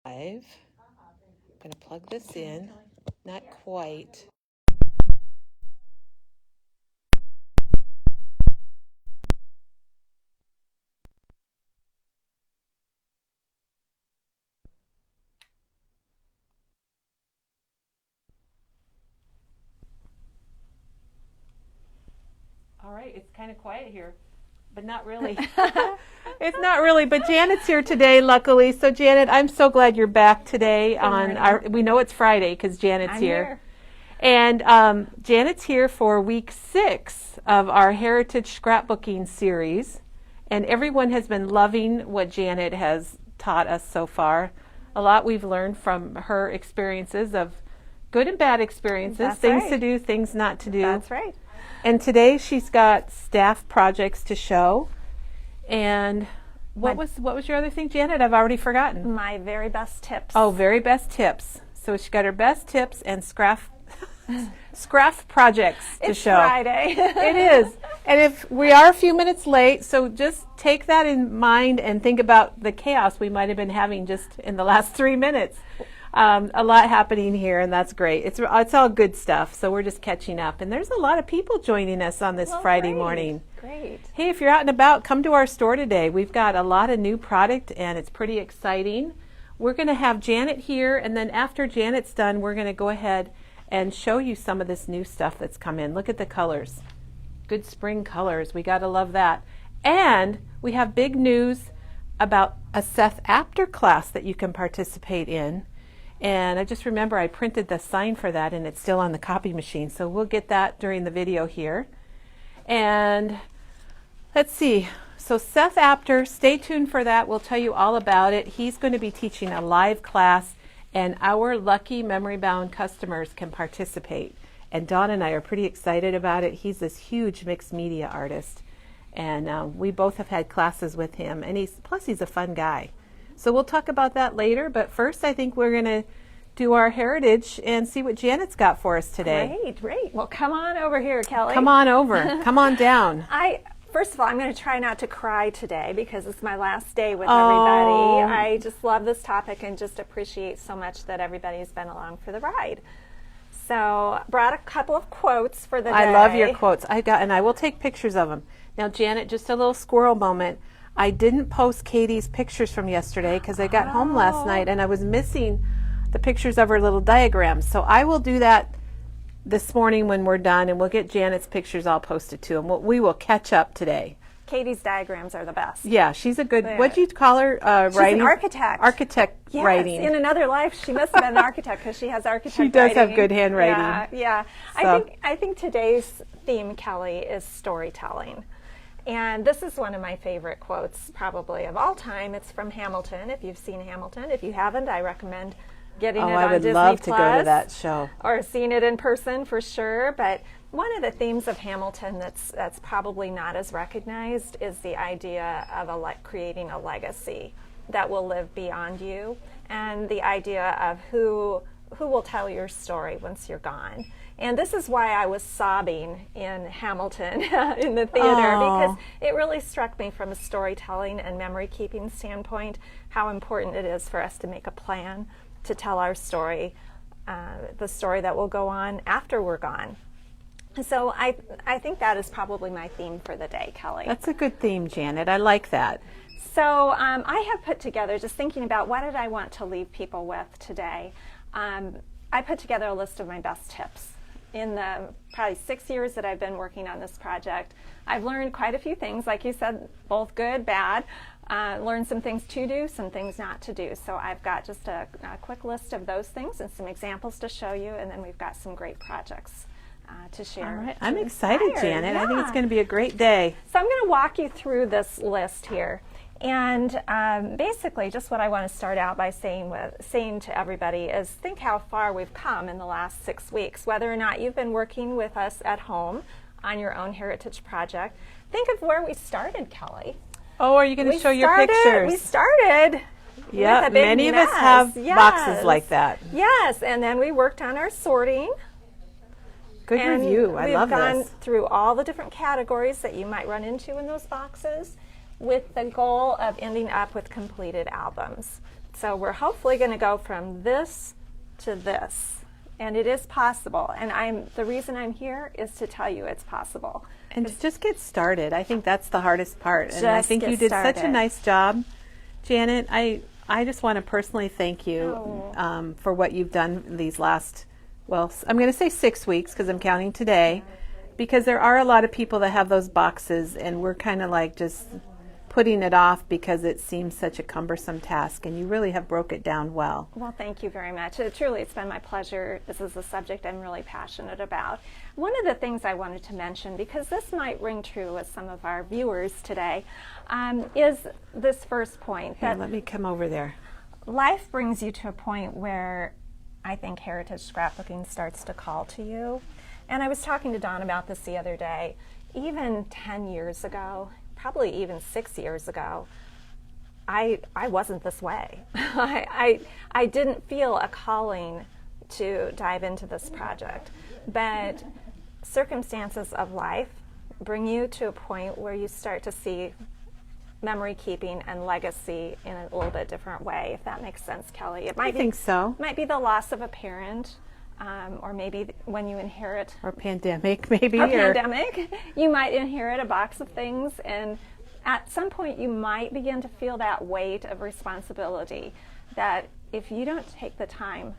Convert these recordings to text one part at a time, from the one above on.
I'm going to plug this in. Not quite. All right, it's kind of quiet here, but not really. It's not really, but Janet's here today, luckily. So Janet, I'm so glad you're back today we know it's Friday because Janet's here. And Janet's here for week 6 of our Heritage Scrapbooking series. And everyone has been loving what Janet has taught us so far. A lot we've learned from her experiences of good and bad experiences, things to do, things not to do. That's right. And today she's got staff projects to show. And what was your other thing, Janet? I've already forgotten. My very best tips. Oh, very best tips. So she got her best tips and scrap projects to show. It's Friday. It is. And if we are a few minutes late, so just take that in mind and think about the chaos we might have been having just in the last 3 minutes. A lot happening here, and that's great. It's all good stuff, so we're just catching up. And there's a lot of people joining us on this Friday morning. Great. Hey, if you're out and about, come to our store today. We've got a lot of new product, and it's pretty exciting. We're going to have Janet here, and then after Janet's done, we're going to go ahead and show you some of this new stuff that's come in. Look at the colors. Good spring colors. We got to love that. And we have big news about a Seth Apter class that you can participate in. And I just remember I printed the sign for that, and it's still on the copy machine. So we'll get that during the video here. And let's see. So Seth Apter, stay tuned for that. We'll tell you all about it. He's going to be teaching a live class, and our lucky memory-bound customers can participate. And Dawn and I are pretty excited about it. He's this huge mixed media artist, and we both have had classes with him. And plus he's a fun guy. So we'll talk about that later. But first, I think we're going to do our heritage and see what Janet's got for us today. Great. Well, come on over here, Kelly. Come on over. Come on down. First of all, I'm going to try not to cry today because it's my last day with everybody. I just love this topic and just appreciate so much that everybody's been along for the ride. So, brought a couple of quotes for the day. I love your quotes. And I will take pictures of them. Now, Janet, just a little squirrel moment. I didn't post Katie's pictures from yesterday because I got home last night and I was missing the pictures of her little diagrams. So I will do that this morning when we're done, and we'll get Janet's pictures all posted too. And we will catch up today. Katie's diagrams are the best. Yeah, she's a good, what'd you call her? She's writing? an architect. Architect writing. In another life, she must have been an architect because she has architect She does writing. have good handwriting. Yeah. So. I think today's theme, Kelly, is storytelling. And this is one of my favorite quotes probably of all time. It's from Hamilton, if you've seen Hamilton. If you haven't, I recommend getting it on Disney+. I would love to go to that show. Or seeing it in person for sure. But one of the themes of Hamilton that's probably not as recognized is the idea of creating a legacy that will live beyond you, and the idea of who will tell your story once you're gone. And this is why I was sobbing in Hamilton in the theater, because it really struck me from a storytelling and memory keeping standpoint how important it is for us to make a plan to tell our story, the story that will go on after we're gone. So I think that is probably my theme for the day, Kelly. That's a good theme, Janet. I like that. So I have put together, just thinking about what did I want to leave people with today, I put together a list of my best tips. In the probably 6 years that I've been working on this project, I've learned quite a few things, like you said, both good, bad. Learned some things to do, some things not to do. So I've got just a quick list of those things and some examples to show you, and then we've got some great projects to share. All right. I'm excited, Janet. Yeah. I think it's going to be a great day. So I'm going to walk you through this list here. And basically, just what I want to start out by saying to everybody is think how far we've come in the last 6 weeks. Whether or not you've been working with us at home on your own heritage project, think of where we started, Kelly. Oh, are you going to show your pictures? We started. Yeah, many of us have boxes like that. Yes, and then we worked on our sorting. Good review. I love this. We've gone through all the different categories that you might run into in those boxes, with the goal of ending up with completed albums. So we're hopefully going to go from this to this. And it is possible. And the reason I'm here is to tell you it's possible. And to just get started. I think that's the hardest part. And I Just think get you did such a started. nice job, Janet. I just want to personally thank you for what you've done these last, well, I'm going to say 6 weeks because I'm counting today, because there are a lot of people that have those boxes, and we're kind of like just putting it off because it seems such a cumbersome task, and you really have broke it down well. Well, thank you very much. It's been my pleasure. This is a subject I'm really passionate about. One of the things I wanted to mention, because this might ring true with some of our viewers today, is this first point. Here, That let me come over there. life brings you to a point where I think heritage scrapbooking starts to call to you. And I was talking to Dawn about this the other day. Even 10 years ago, probably even 6 years ago, I wasn't this way. I didn't feel a calling to dive into this project. But circumstances of life bring you to a point where you start to see memory keeping and legacy in a little bit different way, if that makes sense, Kelly. It might I think so. might be the loss of a parent, or maybe when you inherit Or pandemic, maybe. a pandemic, you might inherit a box of things, and at some point you might begin to feel that weight of responsibility that if you don't take the time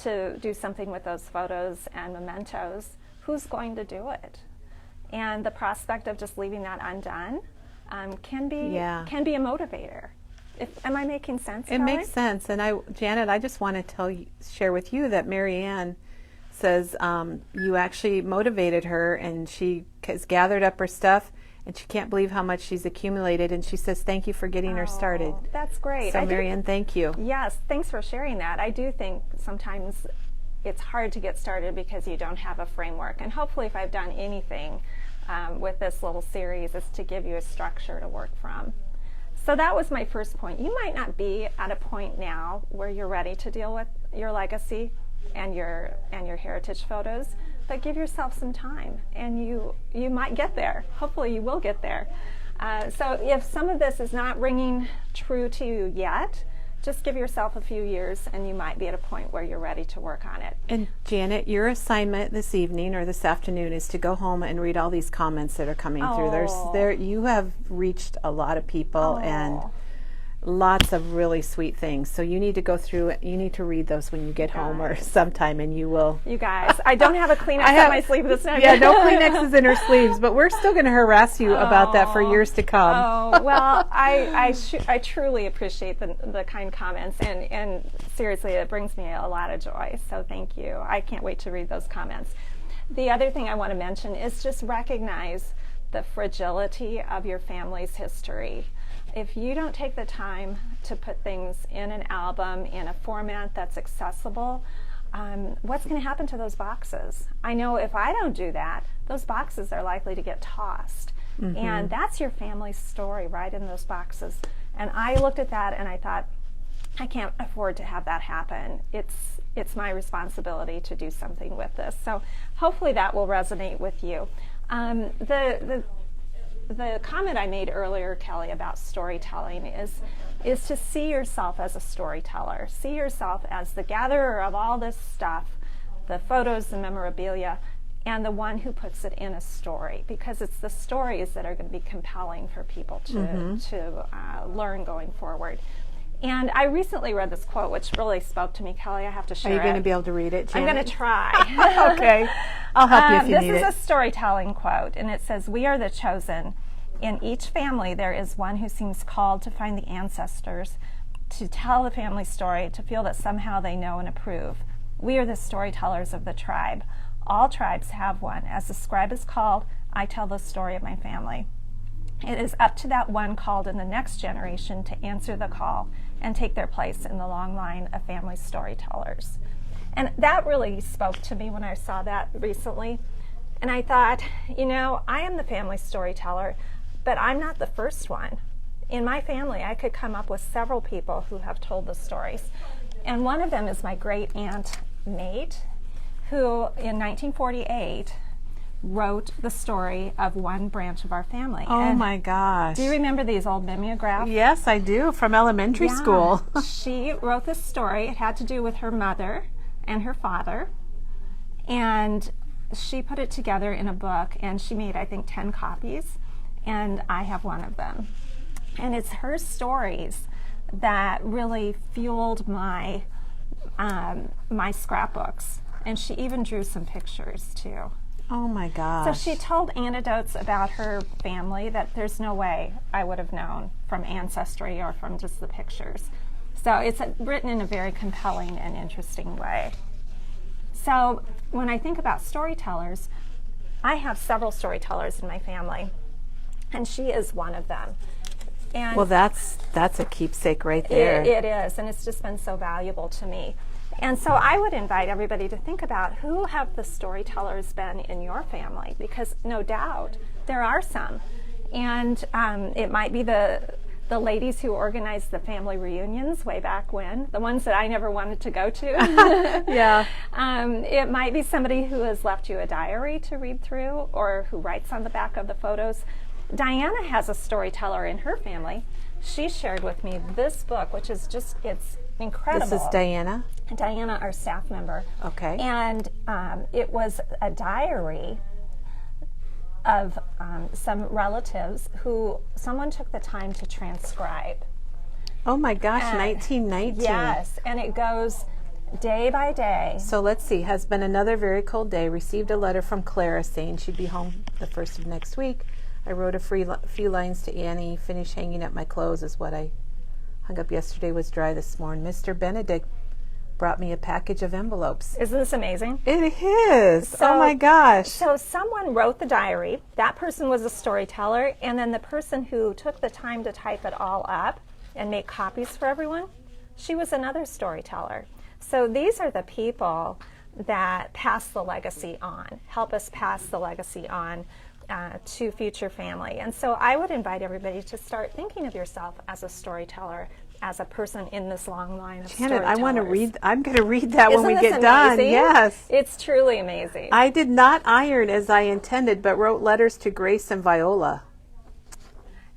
to do something with those photos and mementos, who's going to do it? And the prospect of just leaving that undone can be a motivator. Am I making sense? It makes sense. And Janet, I just want to share with you that Mary Ann says you actually motivated her, and she has gathered up her stuff, and she can't believe how much she's accumulated, and she says thank you for getting her started. That's great. So Mary Ann, thank you. Yes, thanks for sharing that. I do think sometimes it's hard to get started because you don't have a framework. And hopefully if I've done anything with this little series is to give you a structure to work from. So that was my first point. You might not be at a point now where you're ready to deal with your legacy and your heritage photos, but give yourself some time, and you might get there. Hopefully you will get there. So if some of this is not ringing true to you yet, just give yourself a few years and you might be at a point where you're ready to work on it. And Janet, your assignment this evening or this afternoon is to go home and read all these comments that are coming through. You have reached a lot of people and lots of really sweet things. So you need to go through it. You need to read those when you get home or sometime, and you will. You guys, I don't have a Kleenex on my sleeve this night. Yeah, no Kleenexes in her sleeves, but we're still going to harass you about that for years to come. Oh, well, I truly appreciate the kind comments, and seriously, it brings me a lot of joy. So thank you. I can't wait to read those comments. The other thing I want to mention is just recognize the fragility of your family's history. If you don't take the time to put things in an album in a format that's accessible, what's going to happen to those boxes? I know if I don't do that, those boxes are likely to get tossed. Mm-hmm. And that's your family's story right in those boxes. And I looked at that and I thought, I can't afford to have that happen. It's my responsibility to do something with this. So hopefully that will resonate with you. The comment I made earlier, Kelly, about storytelling is to see yourself as a storyteller. See yourself as the gatherer of all this stuff, the photos, the memorabilia, and the one who puts it in a story, because it's the stories that are going to be compelling for people to learn going forward. And I recently read this quote, which really spoke to me, Kelly. I have to share it. Are you going to be able to read it, Janet? I'm going to try. Okay. I'll help you if you need it. This is a storytelling quote, and it says, "We are the chosen. In each family, there is one who seems called to find the ancestors, to tell the family story, to feel that somehow they know and approve. We are the storytellers of the tribe. All tribes have one. As the scribe is called, I tell the story of my family. It is up to that one called in the next generation to answer the call and take their place in the long line of family storytellers." And that really spoke to me when I saw that recently. And I thought, I am the family storyteller, but I'm not the first one. In my family, I could come up with several people who have told the stories. And one of them is my great aunt, Mate, who in 1948 wrote the story of one branch of our family. Oh And my gosh. do you remember these old mimeographs? Yes, I do, from elementary school. She wrote this story. It had to do with her mother and her father. And she put it together in a book, and she made, I think, 10 copies. And I have one of them. And it's her stories that really fueled my my scrapbooks. And she even drew some pictures too. Oh my gosh. So she told anecdotes about her family that there's no way I would have known from Ancestry or from just the pictures. So it's written in a very compelling and interesting way. So when I think about storytellers, I have several storytellers in my family, and she is one of them. And well, that's a keepsake right there. it is, and it's just been so valuable to me. And so I would invite everybody to think about who have the storytellers been in your family, because no doubt there are some. And it might be the ladies who organized the family reunions way back when, the ones that I never wanted to go to. Yeah. It might be somebody who has left you a diary to read through, or who writes on the back of the photos. Diana has a storyteller in her family. She shared with me this book, which is just, it's incredible. This is Diana? Diana, our staff member. Okay. And it was a diary of some relatives who someone took the time to transcribe. Oh my gosh, 1919. Yes, and it goes day by day. So let's see. Has been another very cold day. Received a letter from Clara saying she'd be home the 1st of next week. I wrote a few lines to Annie. Finished hanging up my clothes as what I hung up yesterday was dry this morning. Mr. Benedict brought me a package of envelopes. Isn't this amazing? It is. Oh my gosh. So someone wrote the diary. That person was a storyteller, and then the person who took the time to type it all up and make copies for everyone, she was another storyteller. So these are the people that pass the legacy on, help us pass the legacy on to future family. And so I would invite everybody to start thinking of yourself as a storyteller, as a person in this long line of Janet, storytellers. I want to read. I'm going to read that when we Isn't this get done. amazing? Yes. It's truly amazing. I did not iron as I intended, but wrote letters to Grace and Viola.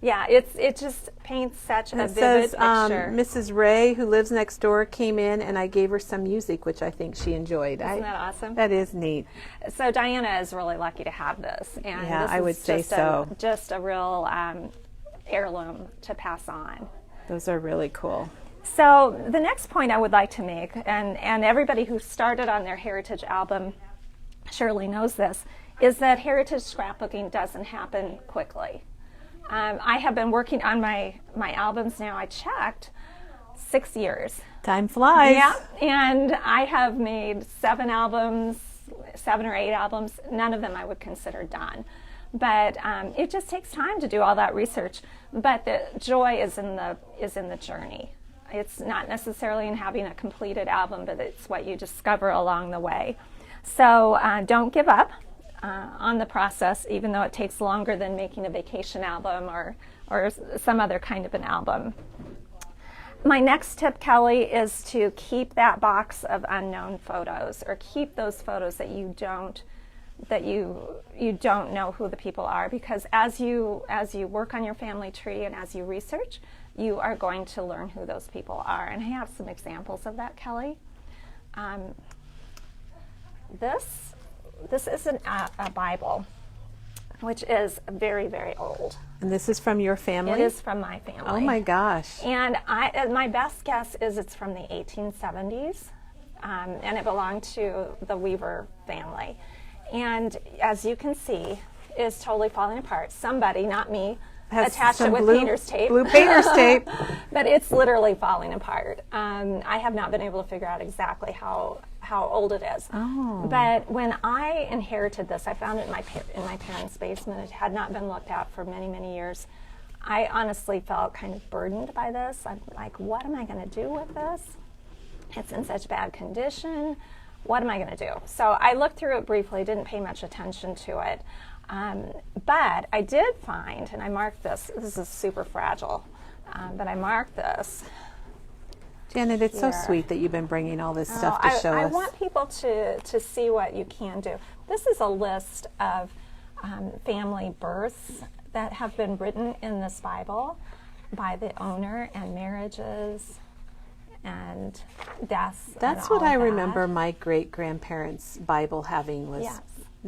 Yeah, it just paints such a It vivid says, picture. Mrs. Ray, who lives next door, came in and I gave her some music, which I think she enjoyed. Isn't that awesome? That is neat. So Diana is really lucky to have this. And Yeah, this I would is say just so. Just a real heirloom to pass on. Those are really cool. So the next point I would like to make, and everybody who started on their Heritage album surely knows this, is that Heritage scrapbooking doesn't happen quickly. I have been working on my albums now, I checked, 6 years. Time flies. Yeah, and I have made 7 or 8 albums. None of them I would consider done. But it just takes time to do all that research. But the joy is in the journey. It's not necessarily in having a completed album, but it's what you discover along the way. So don't give up on the process, even though it takes longer than making a vacation album or some other kind of an album. My next tip, Kelly, is to keep that box of unknown photos, or keep those photos that you don't know who the people are, because as you work on your family tree and as you research, you are going to learn who those people are. And I have some examples of that, Kelly. This is a Bible, which is very, very old. And this is from your family? It is from my family. Oh my gosh. And my best guess is it's from the 1870s, and it belonged to the Weaver family. And as you can see, it's totally falling apart. Somebody, not me, attached it with painter's tape. Blue painter's tape. But it's literally falling apart. I have not been able to figure out exactly how old it is. Oh. But when I inherited this, I found it in my parents' basement. It had not been looked at for many, many years. I honestly felt kind of burdened by this. I'm like, what am I going to do with this? It's in such bad condition. What am I going to do? So I looked through it briefly, didn't pay much attention to it. But I did find, and I marked this is super fragile, but I marked this. Janet, it's so here. sweet that you've been bringing all this stuff to show I us. want people to see what you can do. This is a list of family births that have been written in this Bible by the owner, and marriages and deaths. That's and all what I that. remember my great-grandparents' Bible having was Yes.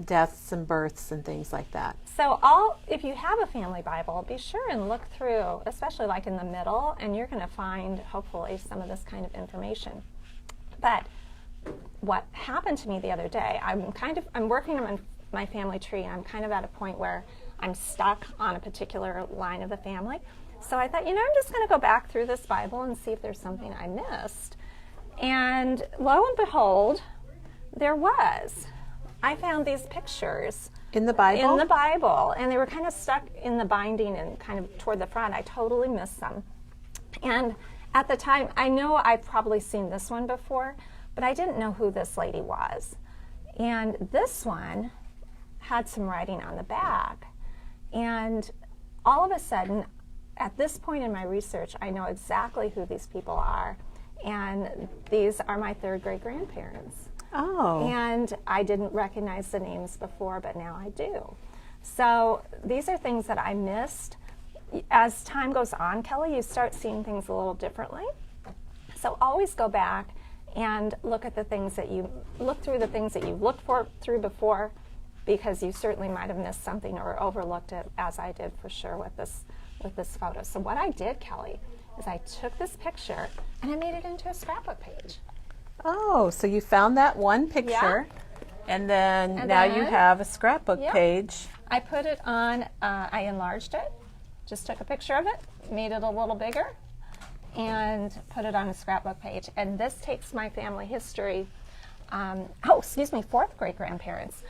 deaths and births and things like that. So if you have a family Bible, be sure and look through, especially like in the middle, and you're going to find hopefully some of this kind of information. But what happened to me the other day, I'm working on my family tree, and I'm kind of at a point where I'm stuck on a particular line of the family. So I thought, I'm just going to go back through this Bible and see if there's something I missed. And lo and behold, there was. I found these pictures. In the Bible? In the Bible. And they were kind of stuck in the binding and kind of toward the front. I totally missed them. And at the time, I know I've probably seen this one before, but I didn't know who this lady was. And this one had some writing on the back. And all of a sudden, at this point in my research, I know exactly who these people are. And these are my third great-grandparents. Oh. And I didn't recognize the names before, but now I do. So these are things that I missed. As time goes on, Kelly, you start seeing things a little differently. So always go back and look through the things that you've looked through before, because you certainly might have missed something or overlooked it, as I did for sure with this photo. So what I did, Kelly, is I took this picture and I made it into a scrapbook page. Oh, so you found that one picture, and then now you have a scrapbook page. I put it on, I enlarged it, just took a picture of it, made it a little bigger, and put it on a scrapbook page. And this takes my family history, fourth great-grandparents.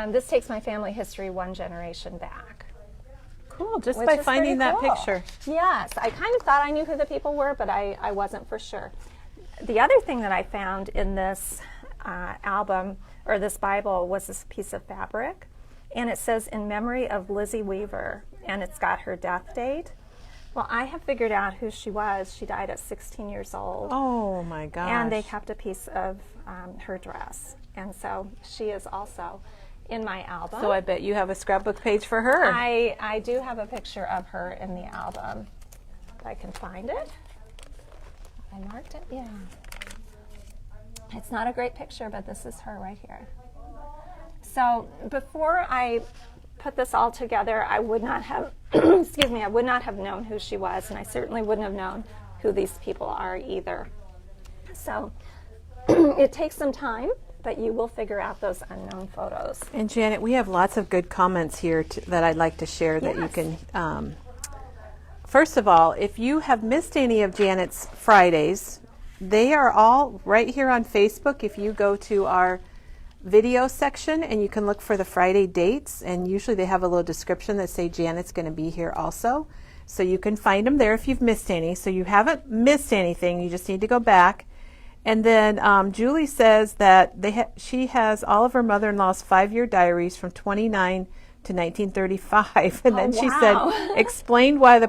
This takes my family history one generation back. Cool, just by finding that picture. Yes, I kind of thought I knew who the people were, but I wasn't for sure. The other thing that I found in this album, or this Bible, was this piece of fabric. And it says, "In memory of Lizzie Weaver," and it's got her death date. Well, I have figured out who she was. She died at 16 years old. Oh, my gosh. And they kept a piece of her dress. And so she is also in my album. So I bet you have a scrapbook page for her. I do have a picture of her in the album. If I can find it. I marked it, yeah. It's not a great picture, but this is her right here. So before I put this all together, I would not have, I would not have known who she was, and I certainly wouldn't have known who these people are either. So it takes some time, but you will figure out those unknown photos. And Janet, we have lots of good comments here that I'd like to share that you can first of all, if you have missed any of Janet's Fridays, they are all right here on Facebook. If you go to our video section, and you can look for the Friday dates, and usually they have a little description that say Janet's going to be here also. So you can find them there if you've missed any. So you haven't missed anything, you just need to go back. And then Julie says that she has all of her mother-in-law's 5-year diaries from 29 to 1935, and then she said, explained why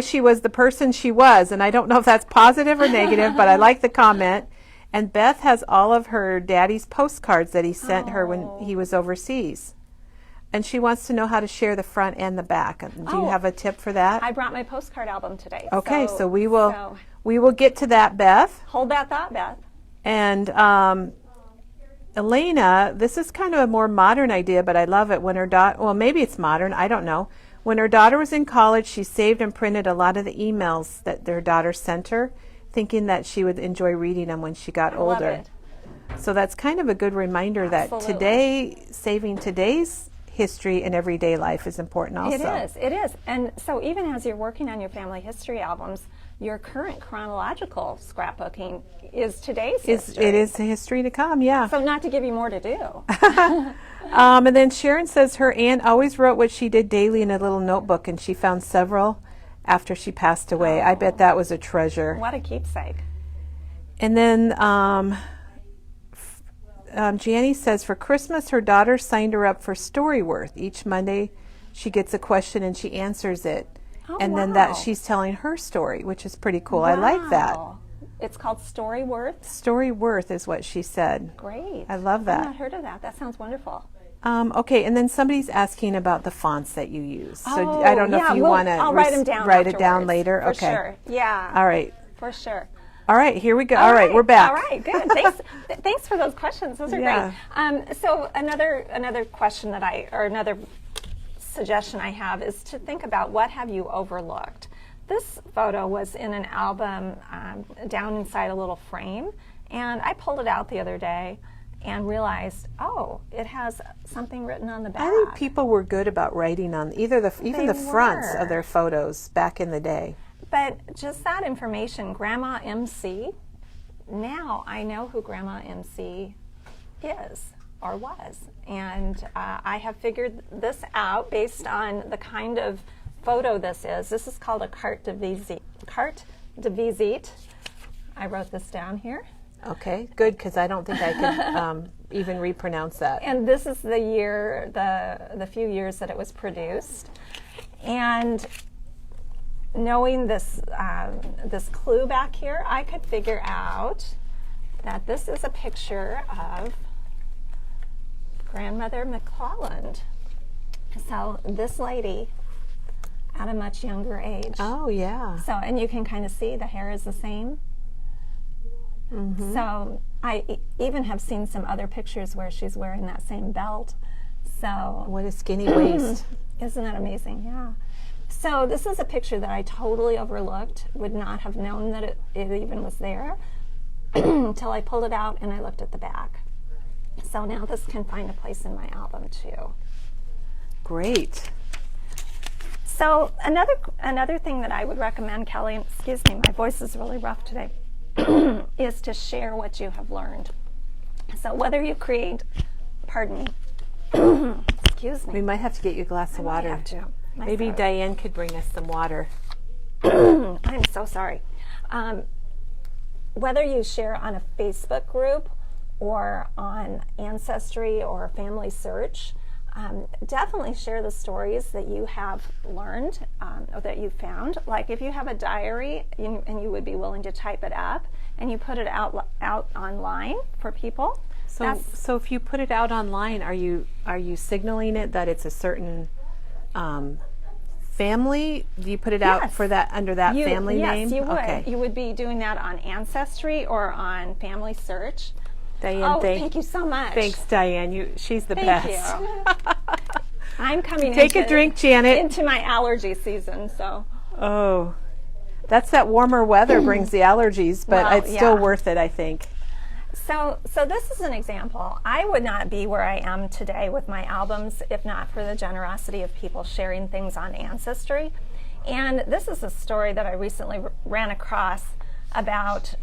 she was the person she was, and I don't know if that's positive or negative, but I like the comment. And Beth has all of her daddy's postcards that he sent her when he was overseas, and she wants to know how to share the front and the back. Do you have a tip for that? I brought my postcard album today. Okay, so we will get to that, Beth. Hold that thought, Beth. And Elena, this is kind of a more modern idea, but I love it. When her daughter, well, maybe it's modern, I don't know. When her daughter was in college, she saved and printed a lot of the emails that their daughter sent her, thinking that she would enjoy reading them when she got older. Love it. So that's kind of a good reminder that saving today's history in everyday life is important also. It is. And so even as you're working on your family history albums, your current chronological scrapbooking is today's history. It is history to come, yeah. So not to give you more to do. And then Sharon says her aunt always wrote what she did daily in a little notebook, and she found several after she passed away. I bet that was a treasure. What a keepsake. And then Janie says for Christmas her daughter signed her up for Storyworth. Each Monday she gets a question and she answers it. Oh, and then wow. that she's telling her story, which is pretty cool. I like that. Wow. It's called Story Worth. Story Worth is what she said. Great. I love that. I've not heard of that. That sounds wonderful. Okay, and then somebody's asking about the fonts that you use. So I don't know if you want to I'll write them down write it down afterwards, later. For Okay. sure. Yeah. All right. For sure. All right, here we go. All right, we're back. All right, good. Thanks. Thanks for those questions. Those are Yeah. great. So another question another suggestion I have is to think about what have you overlooked. This photo was in an album down inside a little frame, and I pulled it out the other day and realized, oh, it has something written on the back. I think people were good about writing on even the fronts of their photos back in the day. But just that information, Grandma MC, now I know who Grandma MC is or was. And I have figured this out based on the kind of photo this is. This is called a carte de visite. Carte de visite. I wrote this down here. Okay, good, because I don't think I could even repronounce that. And this is the year, the few years that it was produced. And knowing this this clue back here, I could figure out that this is a picture of Grandmother McClelland. So this lady at a much younger age. Oh, yeah. So, and you can kind of see the hair is the same. Mm-hmm. So I even have seen some other pictures where she's wearing that same belt. So What a skinny waist. isn't that amazing? Yeah. So this is a picture that I totally overlooked, would not have known that it even was there until I pulled it out and I looked at the back. So now this can find a place in my album too. Great. So another thing that I would recommend, Kelly, and excuse me, my voice is really rough today, is to share what you have learned. So whether you create, pardon me, excuse me. We might have to get you a glass of water. I have to. Maybe Sorry. Diane could bring us some water. I'm so sorry. Whether you share on a Facebook group or on Ancestry or Family Search, definitely share the stories that you have learned or that you found. Like if you have a diary and you would be willing to type it up and you put it out online for people. So if you put it out online, are you signaling it that it's a certain family? Do you put it out for that under that family name? Yes, you would. Okay. You would be doing that on Ancestry or on Family Search. Diane, thank you so much. Thanks, Diane. She's the Thank best. you. I'm coming Take a drink, Janet. into my allergy season, so. Oh, that's that warmer weather brings the allergies, but Well, it's still yeah. worth it, I think. So this is an example. I would not be where I am today with my albums if not for the generosity of people sharing things on Ancestry. And this is a story that I recently ran across about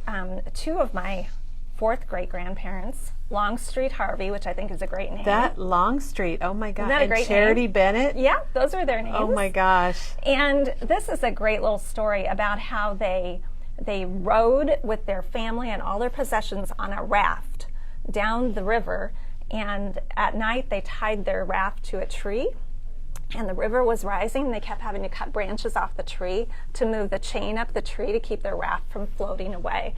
two of my fourth great-grandparents, Longstreet Harvey, which I think is a great name. That Longstreet, oh my gosh. Isn't that a And great Charity name? Bennett. Yeah, those are their names. Oh my gosh. And this is a great little story about how they rode with their family and all their possessions on a raft down the river, and at night they tied their raft to a tree, and the river was rising. They kept having to cut branches off the tree to move the chain up the tree to keep their raft from floating away.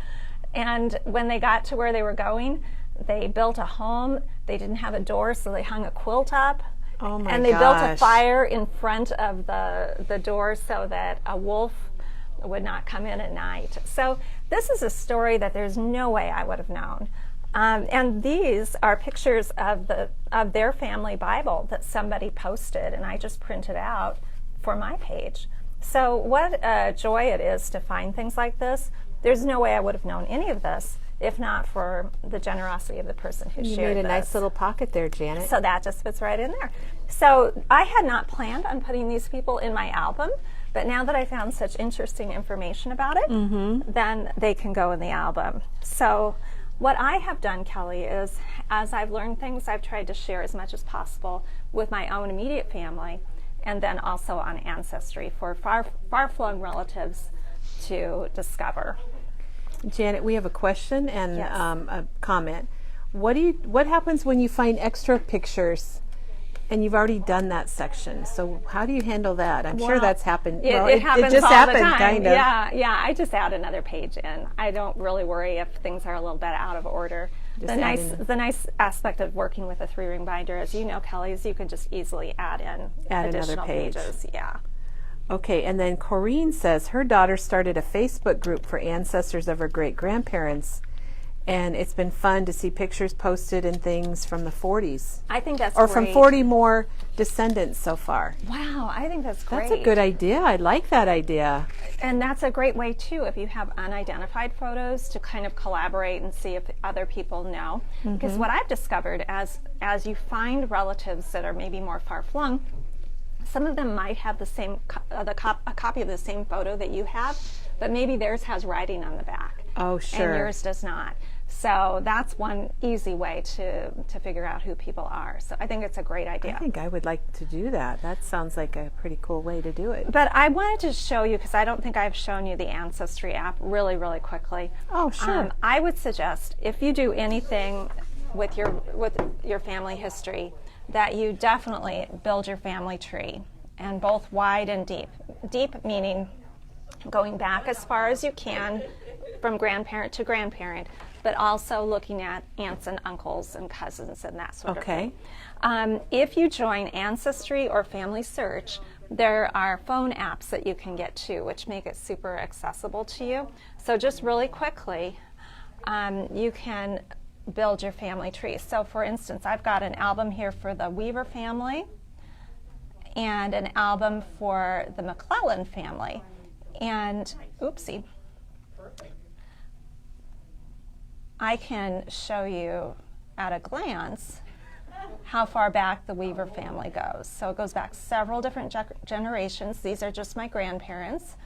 And when they got to where they were going, they built a home. They didn't have a door, so they hung a quilt up. Oh my And they built a gosh. fire in front of the door so that a wolf would not come in at night. So this is a story that there's no way I would have known. And these are pictures of their family Bible that somebody posted, and I just printed out for my page. So what a joy it is to find things like this. There's no way I would have known any of this if not for the generosity of the person who You shared made a this. nice little pocket there, Janet. So that just fits right in there. So I had not planned on putting these people in my album, but now that I found such interesting information about it, then they can go in the album. So what I have done, Kelly, is as I've learned things, I've tried to share as much as possible with my own immediate family, and then also on Ancestry for far-flung relatives to discover. Janet, we have a question and Yes. a comment. What happens when you find extra pictures And you've already done that section, so how do you handle that? I'm sure Well, that's happened. It happens just all happened, the time. kind of. Yeah. I just add another page in. I don't really worry if things are a little bit out of order. The nice aspect of working with a 3-ring binder, as you know, Kelly, is you can just easily add in additional another page. pages. Yeah. Okay, and then Corrine says her daughter started a Facebook group for ancestors of her great-grandparents, and it's been fun to see pictures posted and things from the 40s. I think that's Or great. from 40 more descendants so far. Wow, I think that's great. That's a good idea. I like that idea. And that's a great way, too, if you have unidentified photos, to kind of collaborate and see if other people know. Because what I've discovered, as you find relatives that are maybe more far-flung, some of them might have the same a copy of the same photo that you have, but maybe theirs has writing on the back. Oh, sure. And yours does not. So that's one easy way to figure out who people are. So I think it's a great idea. I think I would like to do that. That sounds like a pretty cool way to do it. But I wanted to show you, because I don't think I've shown you the Ancestry app really, really quickly. Oh, sure. I would suggest, if you do anything with your family history, that you definitely build your family tree, and both wide and deep. Deep meaning going back as far as you can from grandparent to grandparent, but also looking at aunts and uncles and cousins and that sort of thing. If you join Ancestry or Family Search, there are phone apps that you can get to, which make it super accessible to you. So just really quickly, you can build your family tree. So for instance, I've got an album here for the Weaver family and an album for the McClellan family. And, oopsie, I can show you at a glance how far back the Weaver family goes. So it goes back several different generations. These are just my grandparents.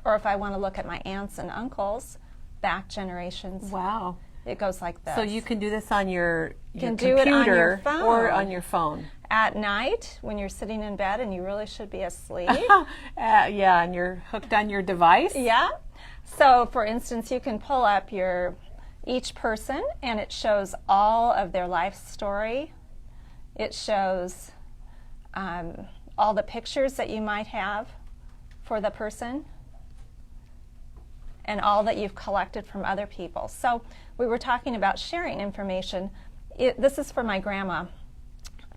Or if I want to look at my aunts and uncles, back generations. Wow. It goes like this. So you can do this on your do computer it on your phone. or on your phone. At night, when you're sitting in bed and you really should be asleep. Yeah, and you're hooked on your device. Yeah. So, for instance, you can pull up each person, and it shows all of their life story. It shows all the pictures that you might have for the person, and all that you've collected from other people. So we were talking about sharing information. This is for my grandma.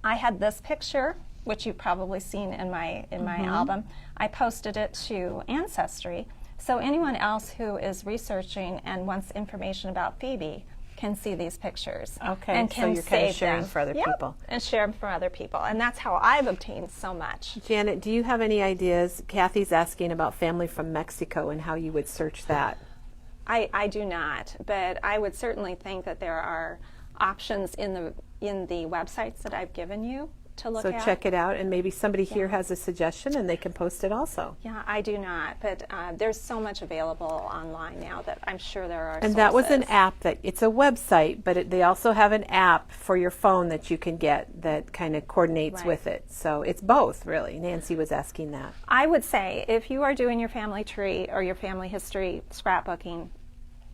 I had this picture, which you've probably seen in my album. I posted it to Ancestry. So anyone else who is researching and wants information about Phoebe can see these pictures. Okay, and can so you're kind of save sharing them. for other Yep, people. and share them for other people. And that's how I've obtained so much. Janet, do you have any ideas? Kathy's asking about family from Mexico and how you would search that. I do not, but I would certainly think that there are options in the websites that I've given you to look at. So check it out, and maybe somebody here has a suggestion and they can post it also. Yeah, I do not, but there's so much available online now that I'm sure there are And that was an app it's a website, but they also have an app for your phone that you can get that kind of coordinates with it. So it's both, really. Nancy was asking that. I would say if you are doing your family tree or your family history scrapbooking,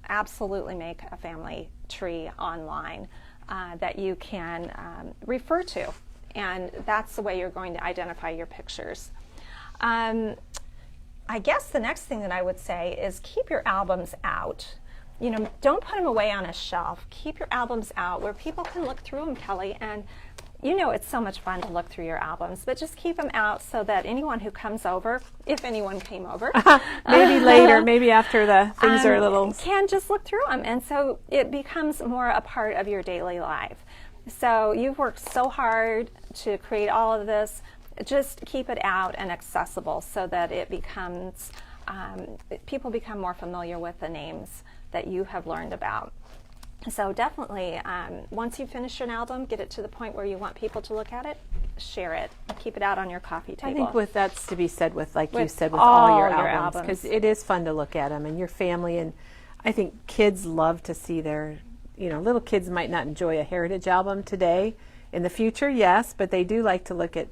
absolutely make a family tree online that you can refer to. And that's the way you're going to identify your pictures. I guess the next thing that I would say is keep your albums out. You know, don't put them away on a shelf. Keep your albums out where people can look through them, Kelly. And you know it's so much fun to look through your albums, but just keep them out so that anyone who comes over, if anyone came over, maybe later, maybe after the things are a little, can just look through them. And so it becomes more a part of your daily life. So you've worked so hard to create all of this. Just keep it out and accessible so that it becomes, people become more familiar with the names that you have learned about. So definitely, once you finish an album, get it to the point where you want people to look at it, share it, keep it out on your coffee table. I think that's to be said with, like you said, with all your albums, because albums. it is fun to look at them and your family. And I think kids love to see their, little kids might not enjoy a heritage album today. In the future, yes, but they do like to look at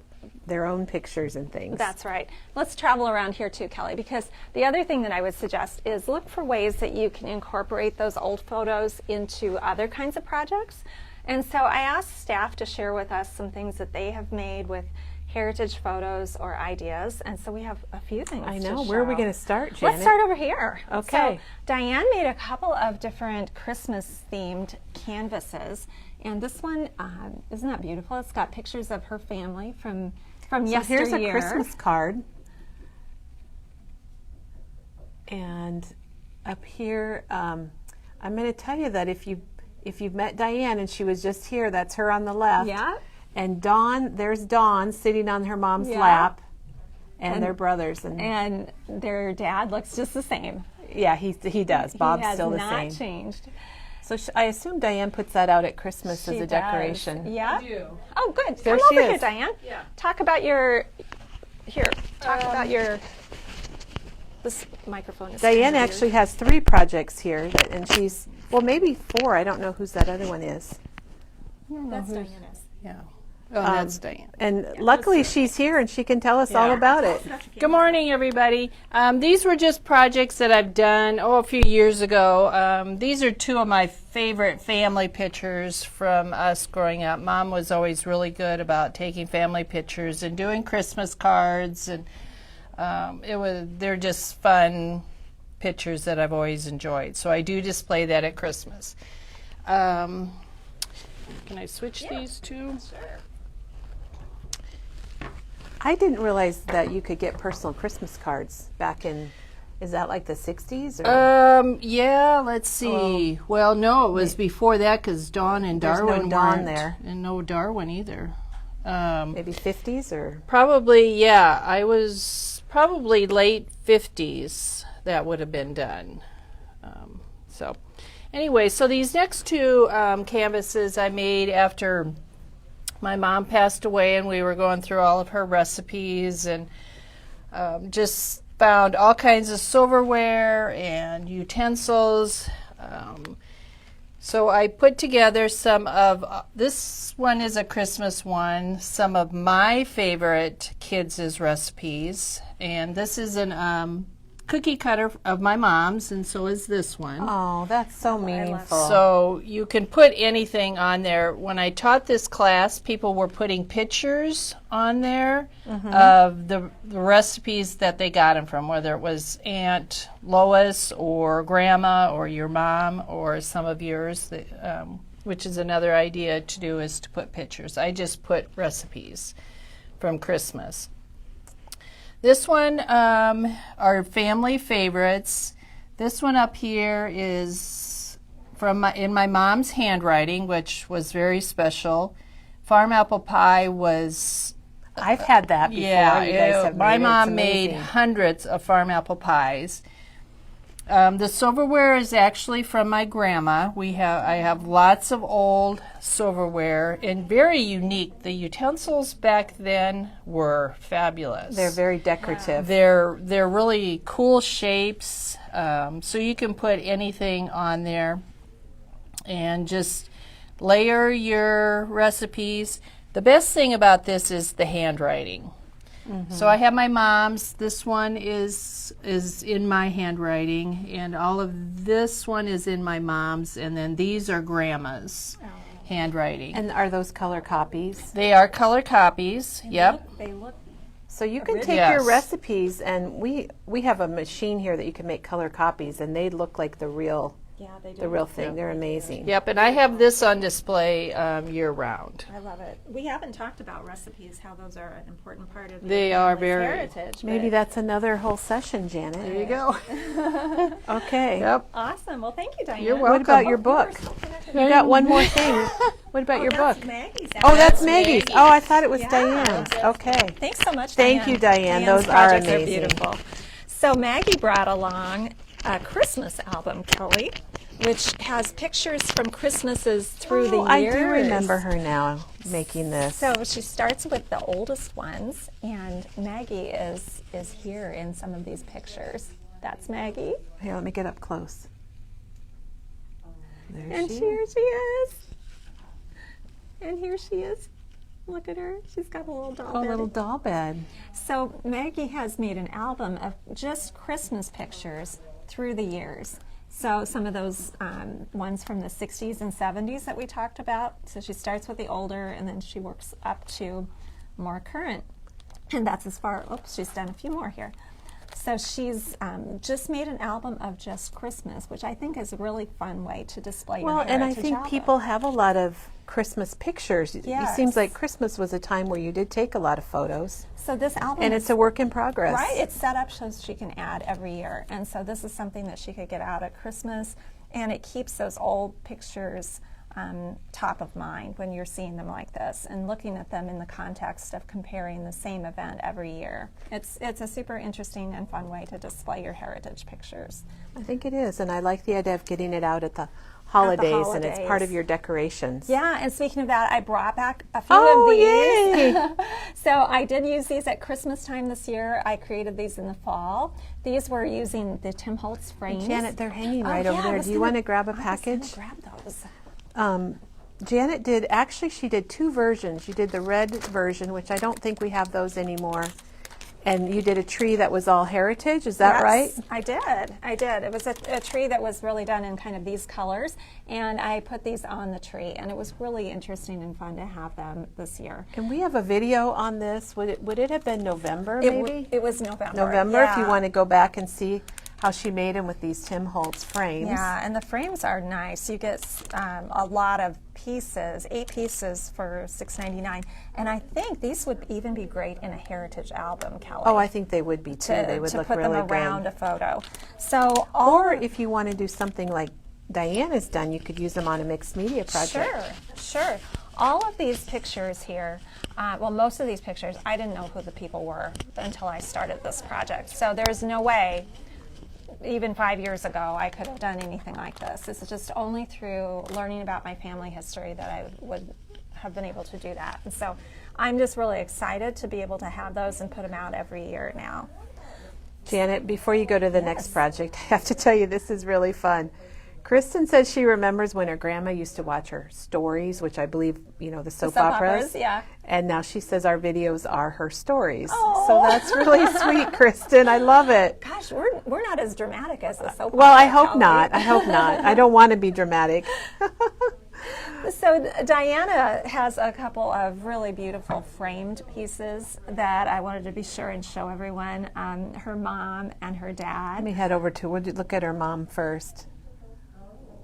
their own pictures and things. That's right. Let's travel around here too, Kelly, because the other thing that I would suggest is look for ways that you can incorporate those old photos into other kinds of projects. And so I asked staff to share with us some things that they have made with heritage photos or ideas, and so we have a few things I to know. show. Where are we going to start, Janet? Let's start over here. Okay. So Diane made a couple of different Christmas-themed canvases, and this one, isn't that beautiful? It's got pictures of her family from yesteryear. Here's a Christmas card. And up here, I'm going to tell you that if you've met Diane and she was just here, that's her on the left. Yeah. And Dawn, there's Dawn sitting on her mom's lap, and their brothers. And their dad looks just the same. Yeah, he does. Bob's he has still the not same. Changed. So I assume Diane puts that out at Christmas She as a does. decoration. Yeah. I do. Oh, good. There Come she over here, is. Diane. Yeah. Talk about your. Here. Talk about your. This microphone is. Diane kind of actually has 3 projects here, and she's, well, maybe 4. I don't know whose that other one is. That's Diana's. Yeah. Oh, that's Diane. And luckily she's here and she can tell us all about it. Good morning, everybody. These were just projects that I've done, a few years ago. These are 2 of my favorite family pictures from us growing up. Mom was always really good about taking family pictures and doing Christmas cards, and they're just fun pictures that I've always enjoyed. So I do display that at Christmas. Can I switch these two? Sure. I didn't realize that you could get personal Christmas cards back in, is that like the 60s? Or? Yeah, let's see. Well, no, it was before that because Dawn and There's no Darwin Dawn weren't. there. And no Darwin either. Maybe 50s or? Probably, yeah. I was probably late 50s that would have been done. So anyway, so these next 2 canvases I made after my mom passed away, and we were going through all of her recipes, and just found all kinds of silverware and utensils. So I put together some of, this one is a Christmas one, some of my favorite kids' recipes. And this is an cookie cutter of my mom's, and so is this one. Oh, that's so meaningful. So you can put anything on there. When I taught this class, people were putting pictures on there of the recipes that they got them from, whether it was Aunt Lois or Grandma or your mom or some of yours, which is another idea to do, is to put pictures. I just put recipes from Christmas. This one are family favorites. This one up here is in my mom's handwriting, which was very special. Farm apple pie was... I've had that before. Yeah, you guys have my made it. mom It's made amazing. hundreds of farm apple pies. The silverware is actually from my grandma. I have lots of old silverware and very unique. The utensils back then were fabulous. They're very decorative. They're really cool shapes, so you can put anything on there and just layer your recipes. The best thing about this is the handwriting. So I have my mom's. This one is in my handwriting, and all of this one is in my mom's, and then these are Grandma's handwriting. And are those color copies? They are color copies. Yep. They look. So you can take Yes. your recipes, and we have a machine here that you can make color copies, and they look like the real Yeah, they do. the real thing. They're amazing. Yep, and I have this on display year-round. I love it. We haven't talked about recipes, how those are an important part of They your are family's very- heritage. Maybe but- that's another whole session, Janet. There you go. Okay. Yep. Awesome. Well, thank you, Diane. You're What welcome. about your book? You got one more thing. What about your book? Maggie's. Oh, that's Maggie's. Maggie's. Oh, I thought it was Yeah. Diane's. Okay. Thanks so much, Thank Diane. you, Diane. Diane's Those are projects amazing. beautiful. So Maggie brought along a Christmas album, Kelly, which has pictures from Christmases through the years. I do remember her now making this. So she starts with the oldest ones, and Maggie is here in some of these pictures. That's Maggie. Here, let me get up close. There And she here is. she is. And here she is. Look at her. She's got a little doll A bed. little doll bed. So Maggie has made an album of just Christmas pictures through the years. So some of those ones from the 60s and 70s that we talked about. So she starts with the older and then she works up to more current. And that's as far, oops, she's done a few more here. So she's just made an album of just Christmas, which I think is a really fun way to display your heritage and I think album. people have a lot of Christmas pictures. Yes. It seems like Christmas was a time where you did take a lot of photos. So this album And it's a work in progress. Right, it's set up so she can add every year. And so this is something that she could get out at Christmas, and it keeps those old pictures top of mind when you're seeing them like this and looking at them in the context of comparing the same event every year. It's a super interesting and fun way to display your heritage pictures. I think it is, and I like the idea of getting it out at the holidays, and it's part of your decorations. Yeah, and speaking of that, I brought back a few of these. Yay! So I did use these at Christmas time this year. I created these in the fall. These were using the Tim Holtz frames. Janet, they're hanging right over there. Do you want to grab a package? I was gonna grab those. Janet did, actually she did two versions. You did the red version, which I don't think we have those anymore. And you did a tree that was all heritage, is that right? I did. It was a tree that was really done in kind of these colors, and I put these on the tree, and it was really interesting and fun to have them this year. And we have a video on this. Would it have been November maybe? It was November. November, yeah. if you want to go back and see how she made them with these Tim Holtz frames. Yeah, and the frames are nice. You get a lot of pieces, 8 pieces for $6.99, and I think these would even be great in a heritage album, Kelly. Oh, I think they would be too. They would look really good. To put them around a photo. So, or if you want to do something like Diana's done, you could use them on a mixed media project. Sure. All of these pictures here, well, most of these pictures, I didn't know who the people were until I started this project. So there's no way, even 5 years ago, I could have done anything like this. This is just only through learning about my family history that I would have been able to do that. And so I'm just really excited to be able to have those and put them out every year now. Janet, before you go to the next project, I have to tell you this is really fun. Kristen says she remembers when her grandma used to watch her stories, which I believe, the soap operas. Yeah. And now she says our videos are her stories. Oh. So that's really sweet, Kristen. I love it. Gosh, we're not as dramatic as the soap opera. Well, I hope not. I hope not. I don't want to be dramatic. So Diana has a couple of really beautiful framed pieces that I wanted to be sure and show everyone. Her mom and her dad. Let me head over to, look at her mom first.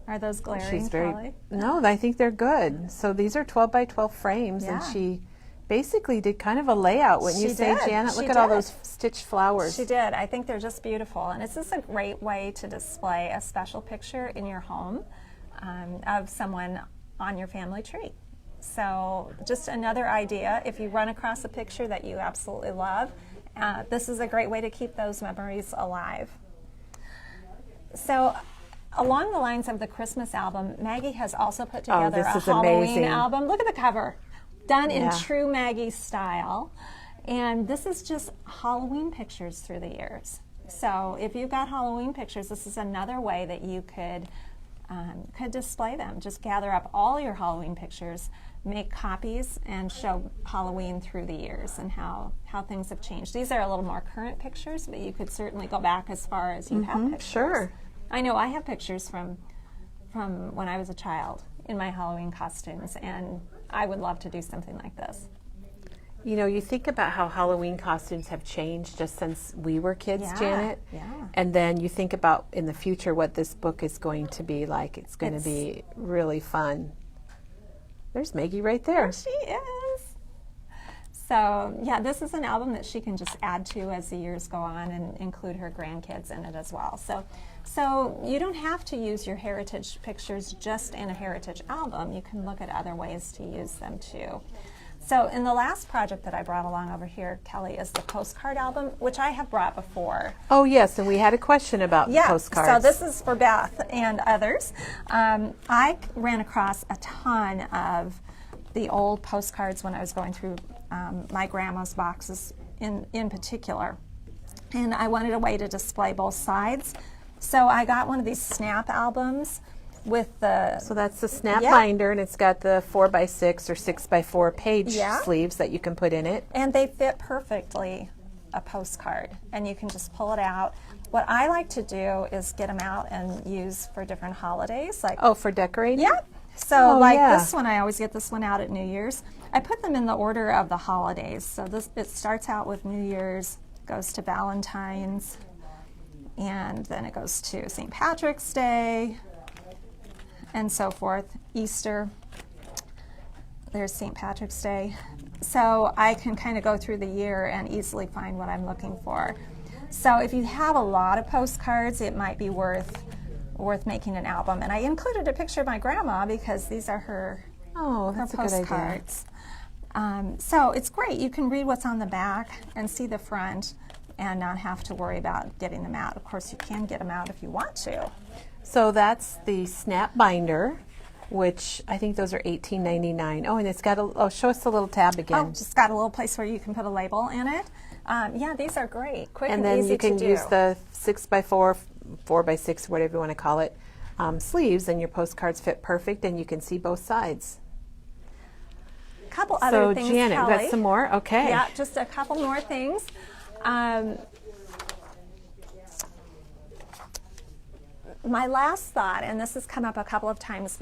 Are those glaring, She's very, Kelly? no, I think they're good. So these are 12 by 12 frames, Yeah. and she basically did kind of a layout, wouldn't you say, Janet? Look at all those stitched flowers. She did. I think they're just beautiful, and it's just a great way to display a special picture in your home of someone on your family tree. So just another idea, if you run across a picture that you absolutely love, this is a great way to keep those memories alive. So along the lines of the Christmas album, Maggie has also put together a Halloween album. Look at the cover, done in true Maggie style. And this is just Halloween pictures through the years. So if you've got Halloween pictures, this is another way that you could display them. Just gather up all your Halloween pictures, make copies, and show Halloween through the years and how things have changed. These are a little more current pictures, but you could certainly go back as far as you have pictures. Sure. I know I have pictures from when I was a child in my Halloween costumes, and I would love to do something like this. You think about how Halloween costumes have changed just since we were kids, Janet. Yeah. And then you think about in the future what this book is going to be like. It's going to be really fun. There's Maggie right there. There she is. So, yeah, this is an album that she can just add to as the years go on and include her grandkids in it as well. So you don't have to use your heritage pictures just in a heritage album. You can look at other ways to use them too. So in the last project that I brought along over here, Kelly, is the postcard album, which I have brought before. Oh, yes, and we had a question about postcards. So this is for Beth and others. I ran across a ton of the old postcards when I was going through my grandma's boxes in particular. And I wanted a way to display both sides. So I got one of these snap albums with the... So that's the snap binder, and it's got the 4x6 or 6x4 page sleeves that you can put in it. And they fit perfectly a postcard. And you can just pull it out. What I like to do is get them out and use for different holidays. Like, Oh, for decorating? yeah. So like yeah. this one, I always get this one out at New Year's. I put them in the order of the holidays. So it starts out with New Year's, goes to Valentine's, and then it goes to St. Patrick's Day, and so forth. Easter, there's St. Patrick's Day. So I can kind of go through the year and easily find what I'm looking for. So if you have a lot of postcards, it might be worth making an album. And I included a picture of my grandma because these are her That's a good idea. postcards. So it's great. You can read what's on the back and see the front and not have to worry about getting them out. Of course, you can get them out if you want to. So that's the snap binder, which I think those are $18.99. Oh, and it's got show us the little tab again. Oh, just got a little place where you can put a label in it. Yeah, these are great. Quick and then easy you can to use do. the 6x4, 4x6, whatever you want to call it, sleeves, and your postcards fit perfect, and you can see both sides. Couple other things, Janet, Kelly. got some more? Okay. Yeah, just a couple more things. My last thought, and this has come up a couple of times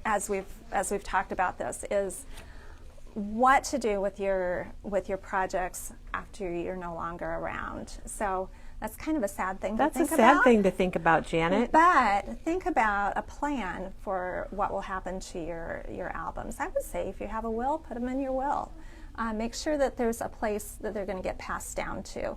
as we've talked about this, is what to do with your projects after you're no longer around. So that's kind of a sad thing That's to think a about. sad thing to think about, Janet. But think about a plan for what will happen to your albums. I would say if you have a will, put them in your will. Make sure that there's a place that they're going to get passed down to.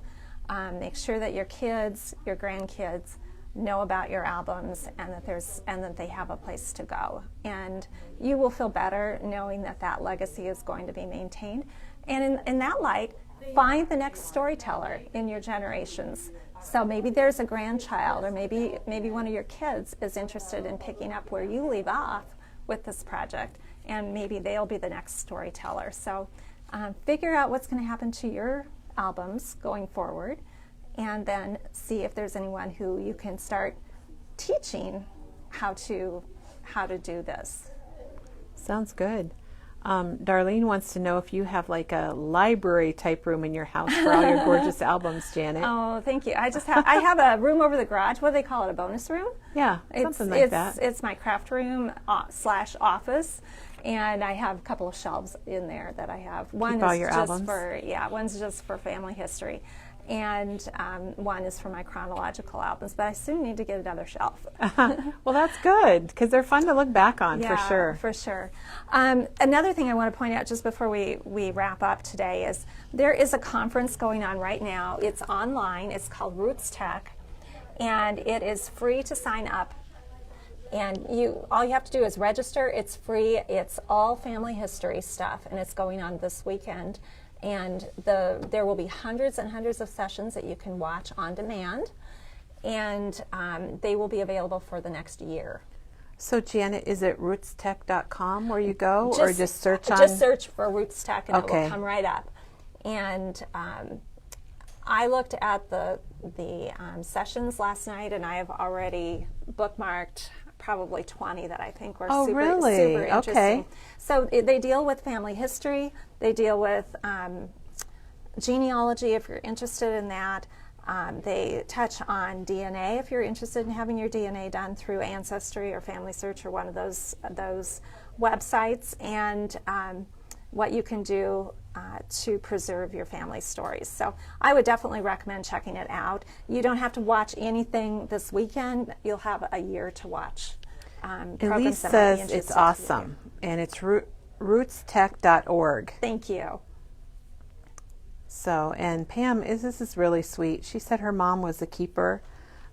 Make sure that your kids, your grandkids, know about your albums and that they have a place to go. And you will feel better knowing that that legacy is going to be maintained. And in that light, find the next storyteller in your generations. So maybe there's a grandchild, or maybe one of your kids is interested in picking up where you leave off with this project, and maybe they'll be the next storyteller. So figure out what's going to happen to your albums going forward, and then see if there's anyone who you can start teaching how to do this. Sounds good. Darlene wants to know if you have like a library type room in your house for all your gorgeous albums, Janet. Oh, thank you. I have a room over the garage. What do they call it? A bonus room? Yeah, something like that. It's my craft room / office, and I have a couple of shelves in there that I have. One all is your just albums? one's just for family history, and one is for my chronological albums. But I soon need to get another shelf. Well, that's good because they're fun to look back on for Yeah, sure. for sure. Another thing I want to point out just before we wrap up today is there is a conference going on right now. It's online. It's called Roots Tech, and it is free to sign up. And all you have to do is register. It's free. It's all family history stuff, and it's going on this weekend. And there will be hundreds and hundreds of sessions that you can watch on demand, and they will be available for the next year. So, Janet, is it rootstech.com where you go, or just search on? Just search for Roots Tech, and it Okay. will come right up. And I looked at the sessions last night, and I have already bookmarked probably 20 that I think were super interesting. Okay. So they deal with family history. They deal with genealogy if you're interested in that. They touch on DNA if you're interested in having your DNA done through Ancestry or Family Search or one of those websites, and what you can do to preserve your family stories. So I would definitely recommend checking it out. You don't have to watch anything this weekend. You'll have a year to watch. Elise says it's awesome, and it's rootstech.org. Thank you. So, and Pam, this is really sweet. She said her mom was a keeper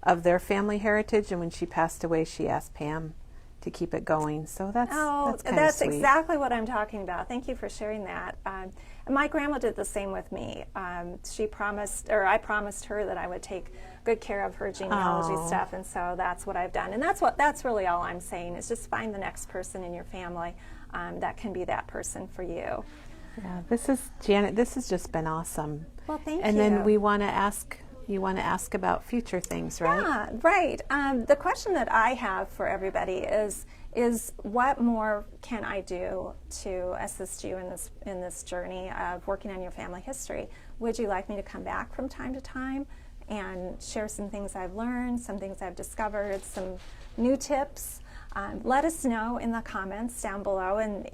of their family heritage, and when she passed away, she asked Pam to keep it going. So that's kind of sweet. Exactly what I'm talking about. Thank you for sharing that. My grandma did the same with me. She promised, or I promised her that I would take good care of her genealogy stuff, and so that's what I've done. And that's really all I'm saying is just find the next person in your family that can be that person for you. Yeah, this is Janet. This has just been awesome. Well, thank you. And then we want to ask. You want to ask about future things, right? Yeah, right. The question that I have for everybody is what more can I do to assist you in this journey of working on your family history? Would you like me to come back from time to time and share some things I've learned, some things I've discovered, some new tips. Let us know in the comments down below, and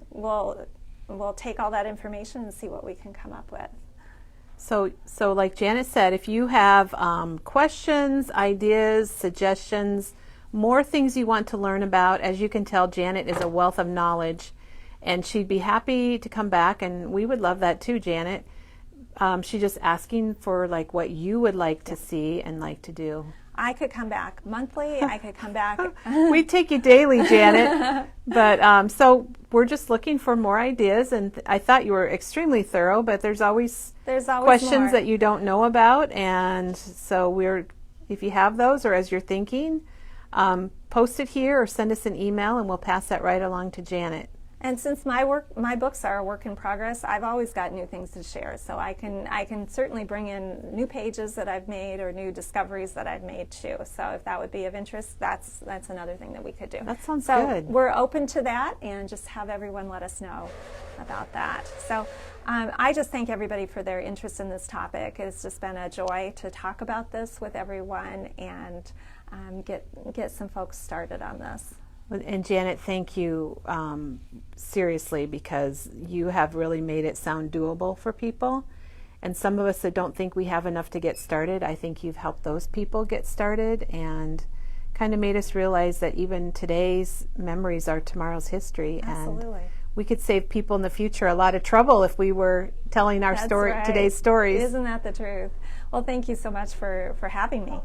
we'll take all that information and see what we can come up with. So like Janet said, if you have questions, ideas, suggestions, more things you want to learn about, as you can tell, Janet is a wealth of knowledge, and she'd be happy to come back, and we would love that too, Janet. She's just asking for like what you would like to see and like to do. I could come back monthly. I could come back. We'd take you daily, Janet. But so we're just looking for more ideas, and I thought you were extremely thorough, but there's always questions more that you don't know about, and so if you have those, or as you're thinking, post it here or send us an email, and we'll pass that right along to Janet. And since my books are a work in progress, I've always got new things to share. So I can certainly bring in new pages that I've made or new discoveries that I've made too. So if that would be of interest, that's another thing that we could do. That sounds so good. We're open to that, and just have everyone let us know about that. So I just thank everybody for their interest in this topic. It's just been a joy to talk about this with everyone and get some folks started on this. And Janet, thank you seriously, because you have really made it sound doable for people. And some of us that don't think we have enough to get started, I think you've helped those people get started and kind of made us realize that even today's memories are tomorrow's history. Absolutely. And we could save people in the future a lot of trouble if we were telling our today's stories. Isn't that the truth? Well, thank you so much for having me.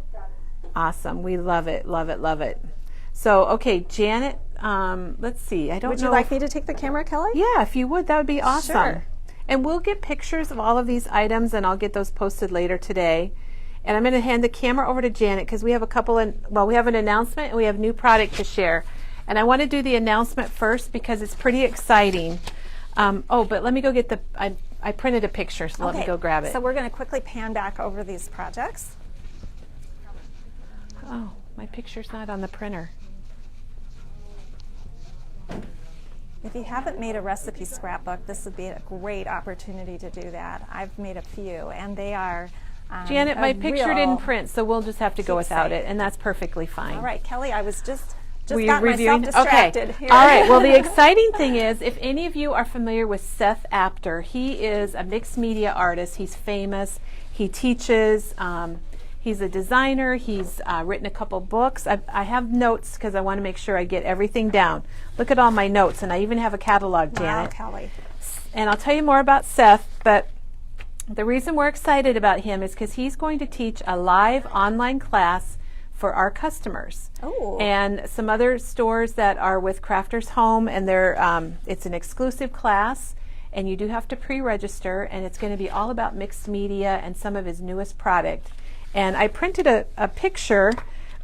Awesome. We love it, love it, love it. So, okay, Janet, let's see. I don't know. Would you like me to take the camera, Kelly? Yeah, if you would, that would be awesome. Sure. And we'll get pictures of all of these items, and I'll get those posted later today. And I'm going to hand the camera over to Janet, because we have we have an announcement and we have new product to share. And I want to do the announcement first because it's pretty exciting. But let me go get I printed a picture, so let me go grab it. So we're going to quickly pan back over these projects. Oh, my picture's not on the printer. If you haven't made a recipe scrapbook, this would be a great opportunity to do that. I've made a few, and they are Janet, my picture didn't print, so we'll just have to go without it, and that's perfectly fine. All right, Kelly, I was just Were you got reviewing? myself distracted here. All right. Well, the exciting thing is, if any of you are familiar with Seth Apter, he is a mixed media artist. He's famous. He teaches. He's a designer. He's written a couple books. I have notes because I want to make sure I get everything down. Look at all my notes, and I even have a catalog, Janet. Wow, Kelly. And I'll tell you more about Seth, but the reason we're excited about him is because he's going to teach a live online class for our customers. Oh. And some other stores that are with Crafters Home, and it's an exclusive class, and you do have to pre-register, and it's going to be all about mixed media and some of his newest product. And I printed a picture,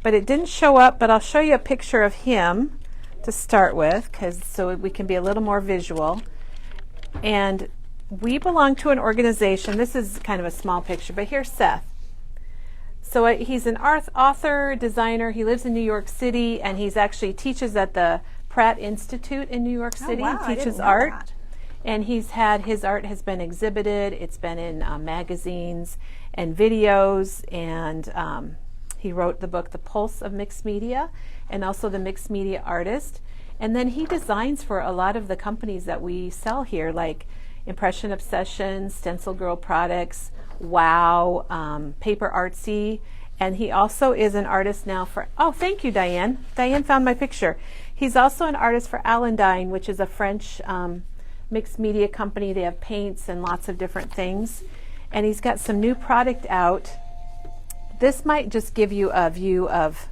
but it didn't show up, but I'll show you a picture of him to start with, so we can be a little more visual. And we belong to an organization. This is kind of a small picture, but here's Seth. So he's an author, designer. He lives in New York City, and he's actually teaches at the Pratt Institute in New York City. Oh, wow, He teaches art. And his art has been exhibited. It's been in magazines and videos, and he wrote the book The Pulse of Mixed Media, and also The Mixed Media Artist. And then he designs for a lot of the companies that we sell here, like Impression Obsession, Stencil Girl Products, Wow, Paper Artsy, and he also is an artist now for, oh, thank you, Diane. Diane found my picture. He's also an artist for Allandine, which is a French mixed media company. They have paints and lots of different things. And he's got some new product out. This might just give you a view of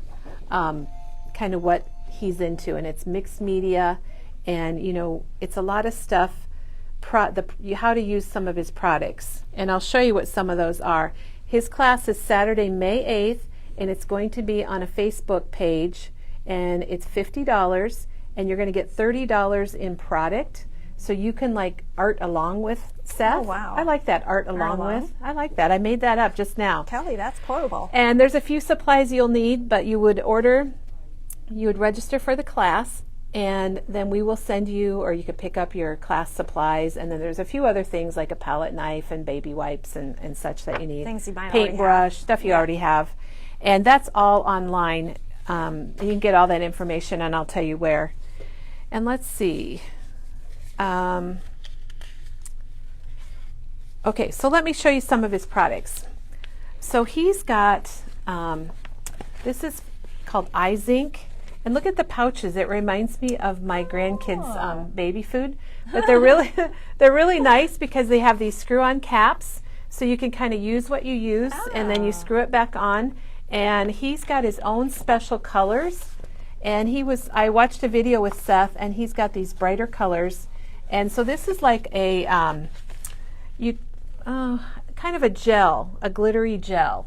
kind of what he's into, and it's mixed media, and it's a lot of stuff, how to use some of his products. And I'll show you what some of those are. His class is Saturday, May 8th, and it's going to be on a Facebook page, and it's $50, and you're going to get $30 in product. So you can art along with Seth. Oh, wow. I like that, art along with. I like that. I made that up just now. Kelly, that's quotable. And there's a few supplies you'll need, but you would register for the class, and then we will send you, or you could pick up your class supplies, and then there's a few other things like a palette knife and baby wipes and such that you need. Things you might already paintbrush, have. stuff you already have. And that's all online. You can get all that information, and I'll tell you where. And let's see. Okay, so let me show you some of his products. So he's got, this is called eye zinc. And look at the pouches. It reminds me of my grandkids' baby food. But they're really nice because they have these screw-on caps, so you can kind of use what you use, and then you screw it back on. And he's got his own special colors. And I watched a video with Seth, and he's got these brighter colors. And so this is like a kind of a gel, a glittery gel.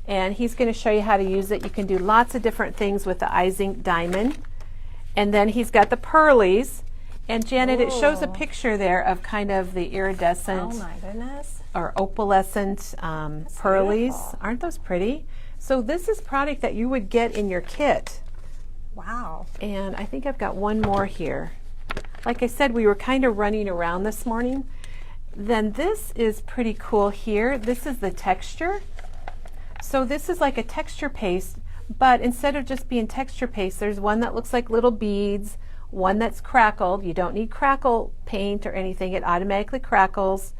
And he's going to show you how to use it. You can do lots of different things with the eye zinc diamond. And then he's got the pearlies. And Janet, it shows a picture there of kind of the iridescent, oh my goodness, or opalescent pearlies. Beautiful. Aren't those pretty? So this is product that you would get in your kit. Wow. And I think I've got one more here. Like I said, we were kind of running around this morning. Then this is pretty cool here. This is the texture. So this is like a texture paste, but instead of just being texture paste, there's one that looks like little beads, one that's crackled. You don't need crackle paint or anything. It automatically crackles.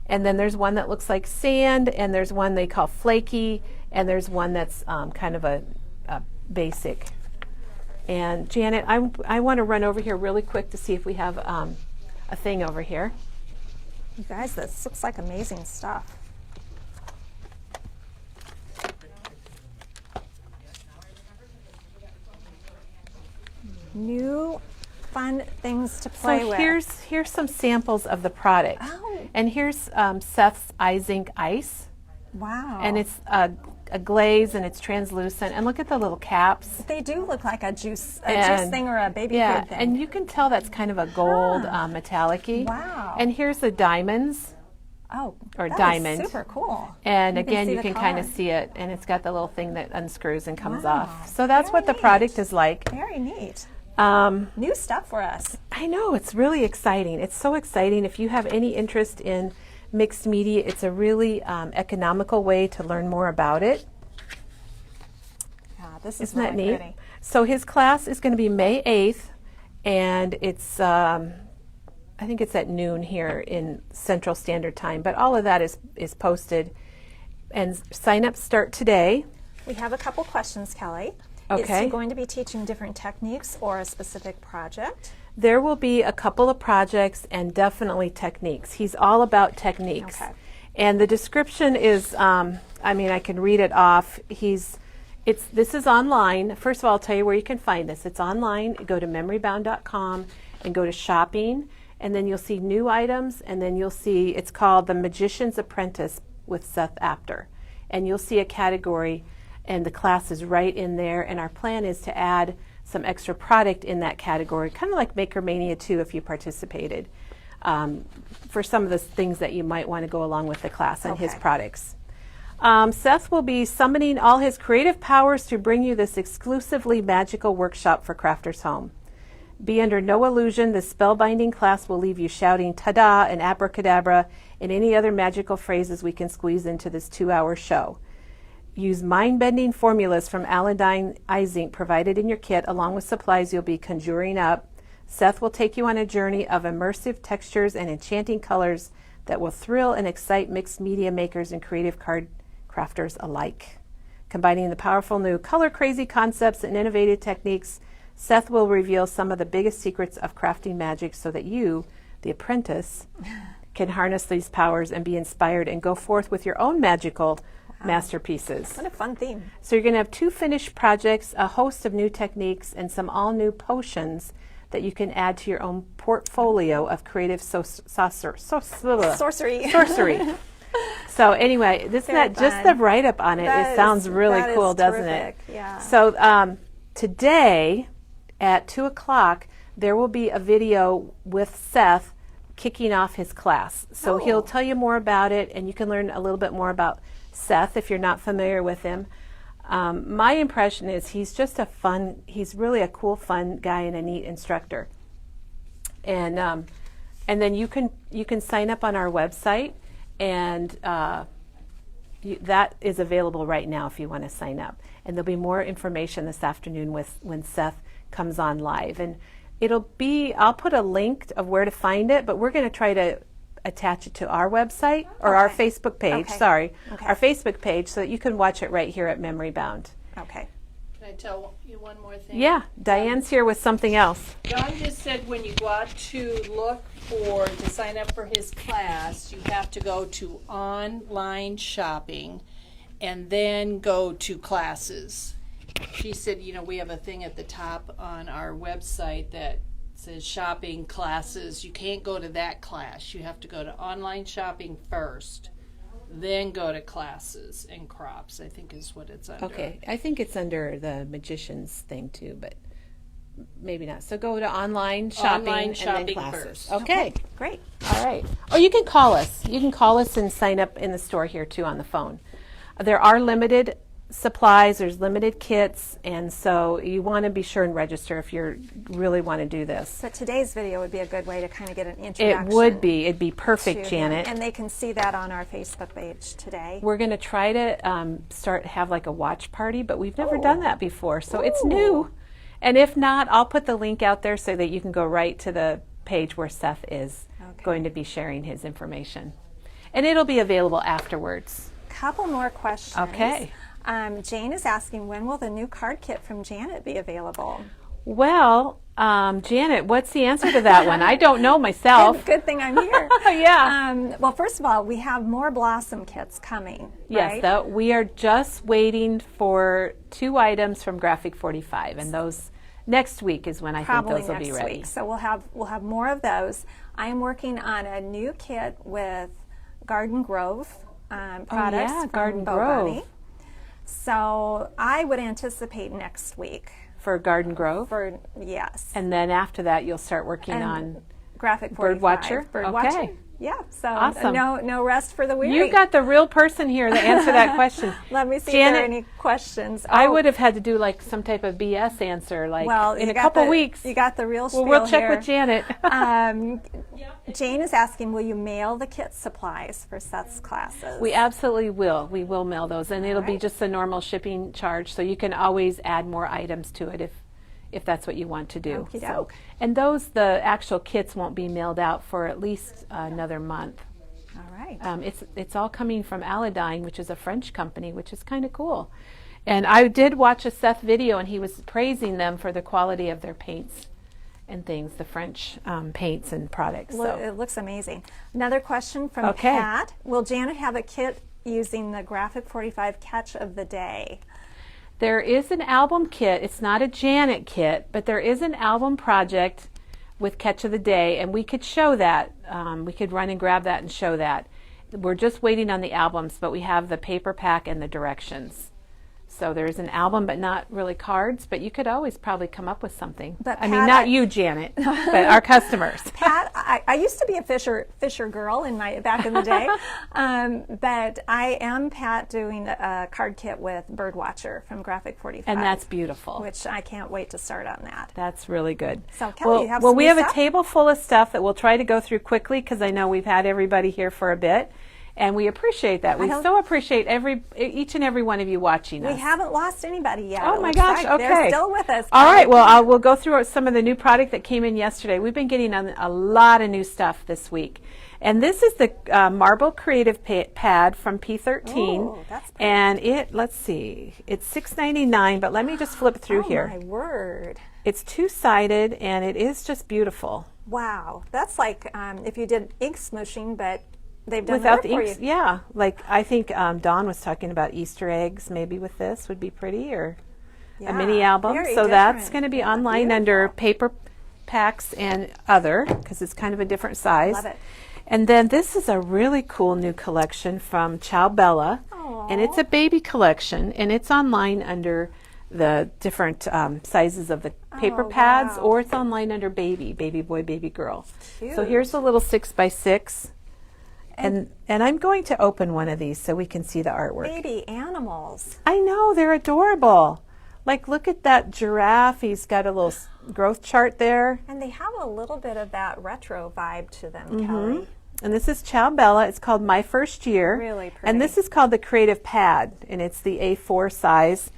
And then there's one that looks like sand, and there's one they call flaky, and there's one that's kind of a basic. And Janet, I want to run over here really quick to see if we have a thing over here. You guys, this looks like amazing stuff. New fun things to play with. Here's some samples of the product. Oh. And here's Seth's eye zinc ice. Wow. And it's a glaze, and it's translucent. And look at the little caps. They do look like a juice thing or a baby food thing. And you can tell that's kind of a gold metallic-y. Wow. And here's the diamonds. Oh, or that diamond. Is super cool. And you again, you can kind of see it, and it's got the little thing that unscrews and comes off. So that's what the product is like. Very neat. New stuff for us. I know, it's really exciting. It's so exciting. If you have any interest in mixed media, it's a really economical way to learn more about it. Yeah, this is Isn't that neat? pretty. So his class is going to be May 8th, and it's I think it's at noon here in Central Standard Time, but all of that is posted. And sign-ups start today. We have a couple questions, Kelly. Okay. Is he going to be teaching different techniques or a specific project? There will be a couple of projects and definitely techniques. He's all about techniques. Okay. And the description is, I mean, I can read it off. This is online. First of all, I'll tell you where you can find this. It's online. Go to memorybound.com and go to shopping, and then you'll see new items, and then you'll see, it's called The Magician's Apprentice with Seth Apter. And you'll see a category, and the class is right in there, and our plan is to add some extra product in that category, kind of like Maker Mania 2 if you participated, for some of the things that you might want to go along with the class and his products. Seth will be summoning all his creative powers to bring you this exclusively magical workshop for Crafters Home. Be under no illusion, this spellbinding class will leave you shouting ta-da and abracadabra and any other magical phrases we can squeeze into this 2-hour show. Use mind-bending formulas from Aladdin Eye Zinc provided in your kit, along with supplies you'll be conjuring up. Seth will take you on a journey of immersive textures and enchanting colors that will thrill and excite mixed media makers and creative card crafters alike. Combining the powerful new color-crazy concepts and innovative techniques, Seth will reveal some of the biggest secrets of crafting magic so that you, the apprentice, can harness these powers and be inspired and go forth with your own magical masterpieces. What a fun theme. So you're going to have 2 finished projects, a host of new techniques, and some all-new potions that you can add to your own portfolio of creative sorcery. So anyway, just the write-up on it, it sounds really cool, doesn't it? Yeah. So today at 2 o'clock, there will be a video with Seth kicking off his class. So he'll tell you more about it, and you can learn a little bit more about Seth if you're not familiar with him. My impression is he's just he's really a cool, fun guy and a neat instructor. And then you can sign up on our website, and that is available right now if you want to sign up. And there'll be more information this afternoon when Seth comes on live. And I'll put a link of where to find it, but we're going to try to attach it to our website or our Facebook page. Sorry, our Facebook page, so that you can watch it right here at Memory Bound. Okay. Can I tell you one more thing? Yeah, Diane's here with something else. John just said when you go out to look to sign up for his class, you have to go to online shopping and then go to classes. She said, we have a thing at the top on our website that says shopping classes. You can't go to that class. You have to go to online shopping first, then go to classes and crops, I think is what it's under. Okay, I think it's under the magician's thing too, but maybe not. So go to online shopping, and then classes. First. Okay, great. All right. Or you can call us. You can call us and sign up in the store here too on the phone. There are limited supplies, there's limited kits, and so you want to be sure and register if you really want to do this. So today's video would be a good way to kind of get an introduction. It would be. It'd be perfect, Janet. And they can see that on our Facebook page today. We're going to try to have like a watch party, but we've never done that before, so it's new. And if not, I'll put the link out there so that you can go right to the page where Seth is going to be sharing his information. And it'll be available afterwards. Couple more questions. Okay. Jane is asking, when will the new card kit from Janet be available? Well, Janet, what's the answer to that one? I don't know myself. Good thing I'm here. Yeah. Well, first of all, we have more Blossom kits coming. Yes, right? we are just waiting for 2 items from Graphic 45, and those next week is when I think those will be ready. Week. So we'll have more of those. I am working on a new kit with Garden Grove products from Garden Bo Grove. Bunny. So I would anticipate next week. For Garden Grove? Yes. And then after that, you'll start working on Graphic 45. Birdwatcher? Okay. Yeah, so Awesome. no rest for the weary. You got the real person here to answer that question. Let me see Janet, if there are any questions. I would have had to do like some type of BS answer, like in a couple weeks. You got the real spiel we'll check here. with Janet. Jane is asking, will you mail the kit supplies for Seth's classes? We absolutely will. We will mail those, and it'll be just a normal shipping charge, so you can always add more items to it if that's what you want to do. So, and the actual kits won't be mailed out for at least another month. All right. It's all coming from Aladdin, which is a French company, which is kind of cool. And I did watch a Seth video, and he was praising them for the quality of their paints and things, the French paints and products. So. It looks amazing. Another question from Pat. Will Janet have a kit using the Graphic 45 Catch of the Day? There is an album kit. It's not a Janet kit, but there is an album project with Catch of the Day, and we could show that. We could run and grab that and show that. We're just waiting on the albums, but we have the paper pack and the directions. So there's an album, but not really cards, but you could always probably come up with something. But I mean, not you, Janet, but our customers. Pat, I used to be a Fisher girl back in the day, but I am, Pat, doing a card kit with Birdwatcher from Graphic 45. And that's beautiful. Which I can't wait to start on that. That's really good. So, Kelly, you have we have a table full of stuff that we'll try to go through quickly because I know we've had everybody here for a bit. And we appreciate that. We so appreciate each and every one of you watching us. We haven't lost anybody yet. Oh my gosh! Okay, they're still with us. All right. Well, we'll go through some of the new product that came in yesterday. We've been getting a lot of new stuff this week, and this is the Marble Creative Pad from P13. Oh, that's pretty. And let's see, it's $6.99. But let me just flip through here. Oh my word! It's 2-sided, and it is just beautiful. Wow, that's like if you did ink smooshing, but they've done without the work the inks, for you. yeah. Like I think Dawn was talking about Easter eggs. Maybe with this would be pretty, or a mini album. So that's going to be online under paper packs and other because it's kind of a different size. Love it. And then this is a really cool new collection from Ciao Bella, and it's a baby collection, and it's online under the different sizes of the paper pads, or it's online under baby boy, baby girl. Cute. So here's a little 6x6. And I'm going to open one of these so we can see the artwork. Baby animals. I know, they're adorable. Like, look at that giraffe. He's got a little growth chart there. And they have a little bit of that retro vibe to them, Kelly. And this is Ciao Bella. It's called My First Year. Really pretty. And this is called the Creative Pad, and it's the A4 size.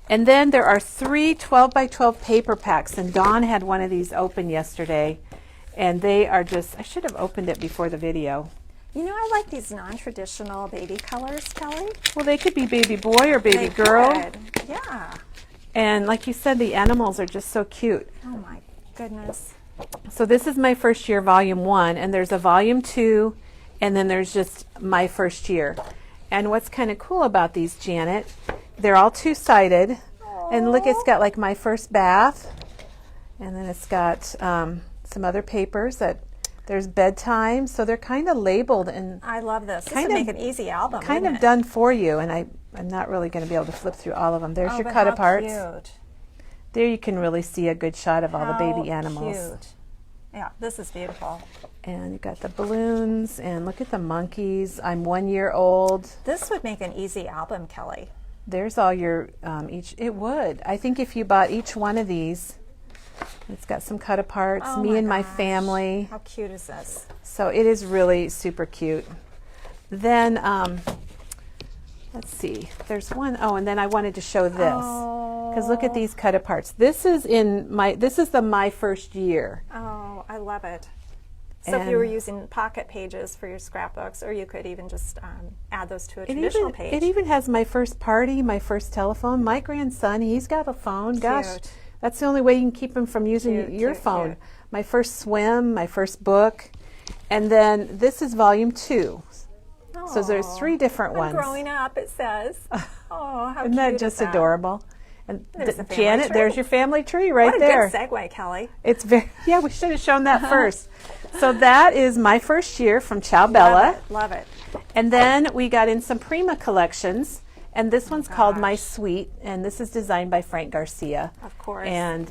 And then there are 3 12x12 paper packs, and Dawn had one of these open yesterday. And they are just, I should have opened it before the video. You know, I like these non-traditional baby colors, Kelly. Well, they could be baby boy or baby They girl. could. Yeah. And like you said, the animals are just so cute. Oh my goodness. So this is My First Year Volume 1, and there's a Volume 2, and then there's just My First Year. And what's kind of cool about these, Janet, they're all two-sided. And look, it's got like My First Bath, and then it's got some other papers that there's bedtime, so they're kind of labeled and I love this. This kind would of- make an easy album. kind of wouldn't it? done for you. And I'm not really going to be able to flip through all of them. There's Oh, your but cut how aparts. Cute. There you can really see a good shot of all the baby How animals. Cute. Yeah, this is beautiful. And you've got the balloons, and look at the monkeys. I'm 1 year old. This would make an easy album, Kelly. There's all your it would. I think if you bought each one of these, it's got some cut aparts, Oh me and my gosh. family. How cute is this? So it is really super cute. Then let's see. There's one. Oh, and then I wanted to show this because look at these cut aparts. This is the My First Year. Oh, I love it. So if you were And- using pocket pages for your scrapbooks, or you could even just add those to a It traditional even, page. it even has my first party, my first telephone. My grandson, he's got a phone. Gosh, Cute. that's the only way you can keep him from using Cute, your cute, phone. cute. My first swim, my first book. And then this is volume 2. So there's Aw. 3 different I'm ones. growing up, it says. Oh, how Isn't that cute just is that? adorable? And There's the family Janet, tree. there's your family tree right What a there. good segue, Kelly. It's very, yeah, we should have shown that first. So that is My First Year from Ciao Bella. Love it. And then we got in some Prima collections, and this one's called My gosh. Suite, and this is designed by Frank Garcia. Of course. And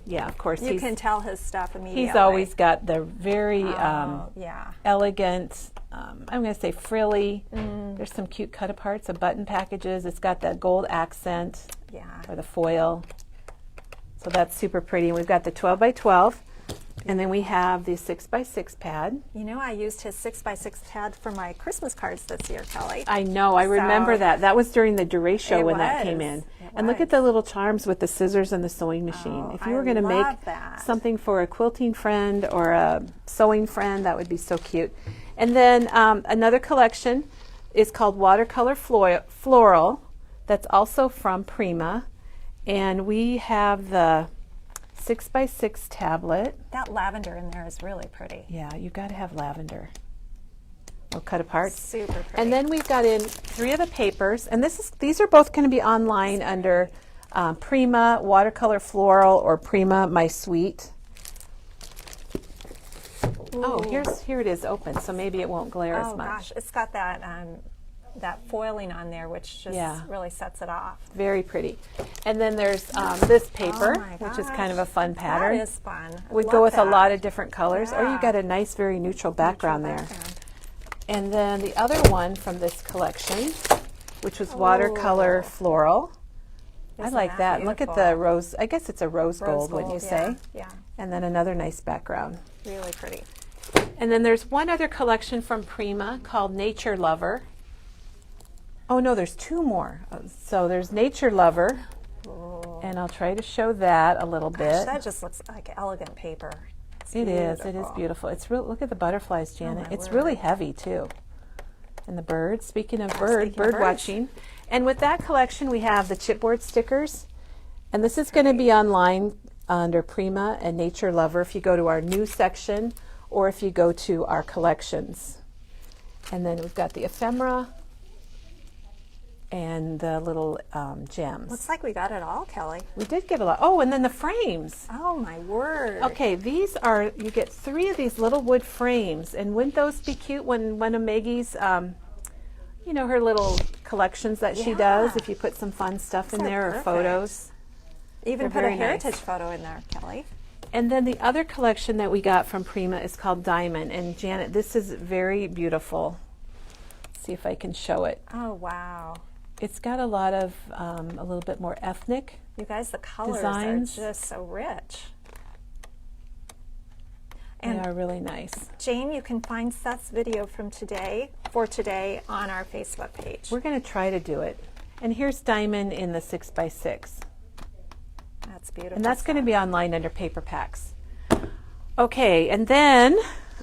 yeah, of course, You can tell his stuff immediately. he's always got the very yeah. elegant, I'm going to say frilly. There's some cute cut aparts of button packages. It's got that gold accent Yeah. or the foil. So that's super pretty. And we've got the 12x12. And then we have the 6x6 pad. You know, I used his 6x6 pad for my Christmas cards this year, Kelly. I know, I remember So- that. That was during the Duray show It when that came was. in. It And look was. at the little charms with the scissors and the sewing machine. Oh, If you were I going to make love that. something for a quilting friend or a sewing friend, that would be so cute. And then another collection is called Watercolor Floral. That's also from Prima. And we have the 6x6 tablet. That lavender in there is really pretty. Yeah, you've got to have lavender. We'll cut apart. Super pretty. And then we've got in 3 of the papers, and these are both going to be online under Prima Watercolor Floral or Prima My Suite. Oh, here it is open, so maybe it won't glare as Oh much. gosh, it's got that that foiling on there, which just Yeah. really sets it off. Very pretty. And then there's this paper, Oh my which is gosh. kind of a fun pattern. That is fun. I Would love go with a that. lot of different colors, or you Yeah. got a nice, very neutral background there. Background. And then the other one from this collection, which was Watercolor Floral. I Isn't like that that. Look at the beautiful? rose. I guess it's a rose gold, wouldn't you say? Yeah, And then another nice background. really pretty. And then there's one other collection from Prima called Nature Lover. Oh no, there's 2 more. So there's Nature Lover, and I'll try to show that a little Gosh, bit. that just looks like elegant paper. It's It is beautiful. beautiful. It's real. Look at the butterflies, Janet. my It's word. really heavy too. And the birds. Speaking of speaking of bird birds. watching. And with that collection, we have the chipboard stickers, and this is going to be online under Prima and Nature Lover if you go to our news section or if you go to our collections. And then we've got the ephemera and the little gems. Looks like we got it all, Kelly. We did get a lot. Oh, and then the frames. Oh my word. Okay, these are, you get 3 of these little wood frames, and wouldn't those be cute when one of Maggie's, you know, her little collections that she does, Yeah. if you put some fun stuff in Those are there or perfect. photos. Even They're put a very nice. heritage photo in there, Kelly. And then the other collection that we got from Prima is called Diamond. And Janet, this is very beautiful. Let's see if I can show it. Oh, wow. It's got a lot of a little bit more ethnic. You guys, the colors designs. are just so rich. They And are really nice. Jane, you can find Seth's video from today on our Facebook page. We're going to try to do it. And here's Diamond in the 6x6. That's beautiful. And that's going to Seth. be online under paper packs. Okay, and then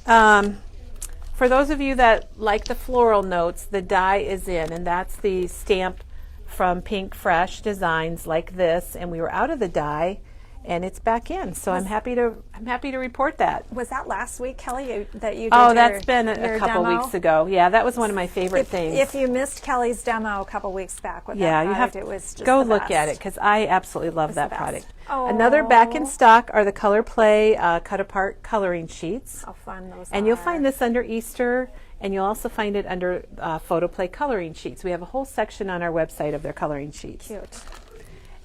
for those of you that like the floral notes, the die is in, and that's the stamp from Pink Fresh Designs like this. And we were out of the die, and it's back in. So I'm happy to report that. Was that last week, Kelly, that you did Oh, your, that's been a your couple demo? weeks ago. Yeah, that was one of my favorite things. If you missed Kelly's demo a couple weeks back with Yeah, that you have product, to it was just go the look best. at it because I absolutely love that the best. product. Oh. Another back in stock are the Color Play cut apart coloring sheets. How fun those And are. you'll find this under Easter, and you'll also find it under Photo Play coloring sheets. We have a whole section on our website of their coloring sheets. Cute.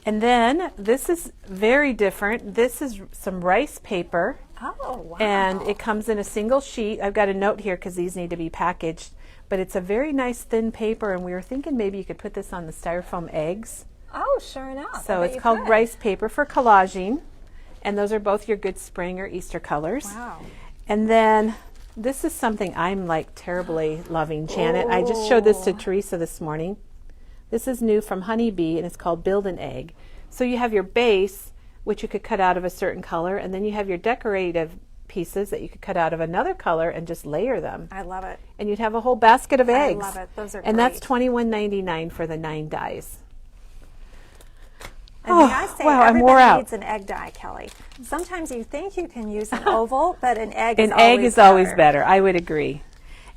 And then this is very different. This is some rice paper, Oh, wow. and it comes in a single sheet. I've got a note here because these need to be packaged, but it's a very nice thin paper, and we were thinking maybe you could put this on the styrofoam eggs. Oh, sure enough. So I bet it's you called could. rice paper for collaging, and those are both your good spring or Easter colors. Wow. And then this is something I'm like terribly loving, Janet. I just showed this to Teresa this morning. This is new from Honeybee, and it's called Build an Egg. So you have your base, which you could cut out of a certain color, and then you have your decorative pieces that you could cut out of another color and just layer them. I love it. And you'd have a whole basket of eggs. I love it. Those are And that's great. $21.99 for the 9 dies. And may I say, wow, I'm everybody wore out. needs an egg dye, Kelly. Sometimes you think you can use an oval, but an egg An is egg always is always better. I would agree.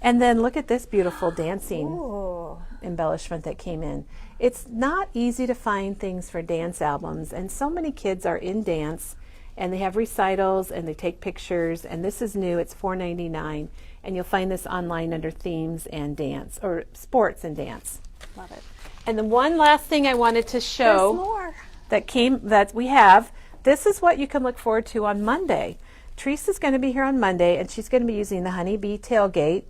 And then look at this beautiful dancing Ooh. embellishment that came in. It's not easy to find things for dance albums, and so many kids are in dance, and they have recitals, and they take pictures, and this is new. It's $4.99, and you'll find this online under themes and dance, or sports and dance. Love it. And the one last thing I wanted to There's show more. that we have, this is what you can look forward to on Monday. Teresa's going to be here on Monday, and she's going to be using the Honeybee tailgate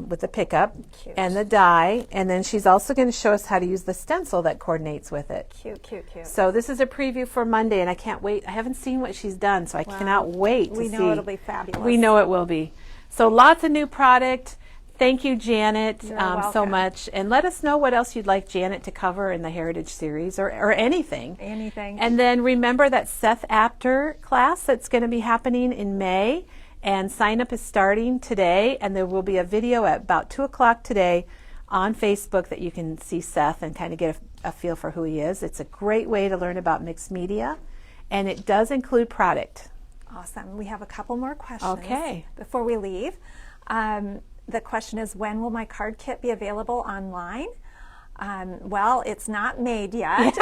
with the pickup Cute. and the die, and then she's also going to show us how to use the stencil that coordinates with it. Cute, cute, cute. So this is a preview for Monday, and I can't wait. I haven't seen what she's done, so I cannot wait to We see. know it'll be fabulous. We know it will be. So lots of new product. Thank you, Janet, You're so welcome. much. And let us know what else you'd like Janet to cover in the Heritage Series or anything. Anything. And then remember that Seth Apter class that's going to be happening in May. And sign up is starting today. And there will be a video at about 2 o'clock today on Facebook that you can see Seth and kind of get a feel for who he is. It's a great way to learn about mixed media. And it does include product. Awesome. We have a couple more questions Okay. before we leave. The question is, when will my card kit be available online? Well, it's not made yet.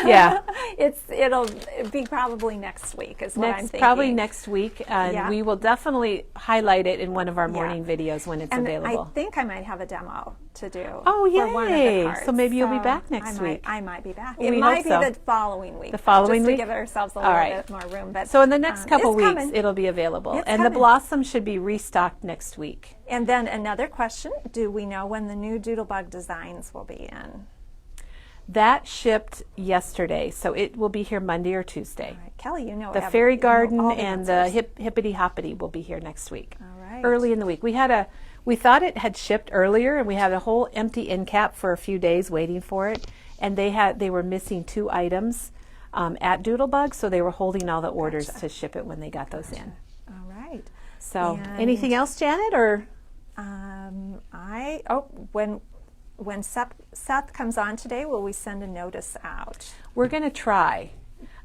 Yeah. It'll be probably next week is what I'm thinking. Probably next week, and Yeah. we will definitely highlight it in one of our morning videos when it's And available. I think I might have a demo to do. Oh, for one of the yay. cards. So maybe you'll be back next I week. I might be back. We It might hope be so. the following week. The following just week? to give ourselves a All little right. bit more room. But So in the next couple it's weeks, coming. it'll be available. It's And the coming. Blossom should be restocked next week. And then another question: do we know when the new Doodlebug designs will be in? That shipped yesterday, so it will be here Monday or Tuesday. All right. Kelly, you know The every- Fairy you know Garden all and the answers. Hippity Hoppity will be here next week. All right. Early in the week. We thought it had shipped earlier, and we had a whole empty end cap for a few days waiting for it, and they were missing 2 items at Doodlebug, so they were holding all the orders Gotcha. to ship it when they got those in. All right. So And- anything else, Janet, or? When Seth comes on today, will we send a notice out? We're going to try.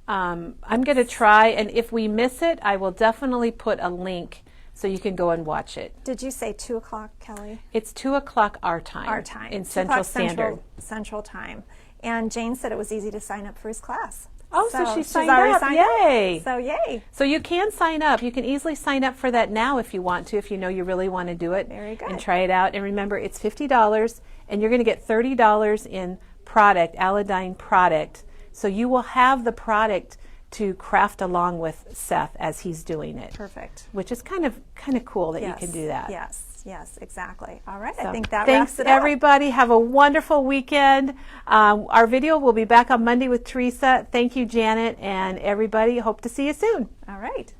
I'm going to try, and if we miss it, I will definitely put a link so you can go and watch it. Did you say 2 o'clock, Kelly? It's 2 o'clock our time. Our time. In 2 Central o'clock Standard. Central time. And Jane said it was easy to sign up for his class. Oh, so she she's signed already up. signed Yay. up. So yay. So you can sign up. You can easily sign up for that now if you want to, if you know you really want to do it. Very good. And try it out. And remember, it's $50, and you're going to get $30 in product, Aladdin product. So you will have the product to craft along with Seth as he's doing it. Perfect. Which is kind of cool that you can do that. Yes, exactly. All right, So, I think that thanks wraps it up. everybody. Have a wonderful weekend. Our video will be back on Monday with Teresa. Thank you, Janet, and everybody. Hope to see you soon. All right.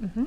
Mm-hmm.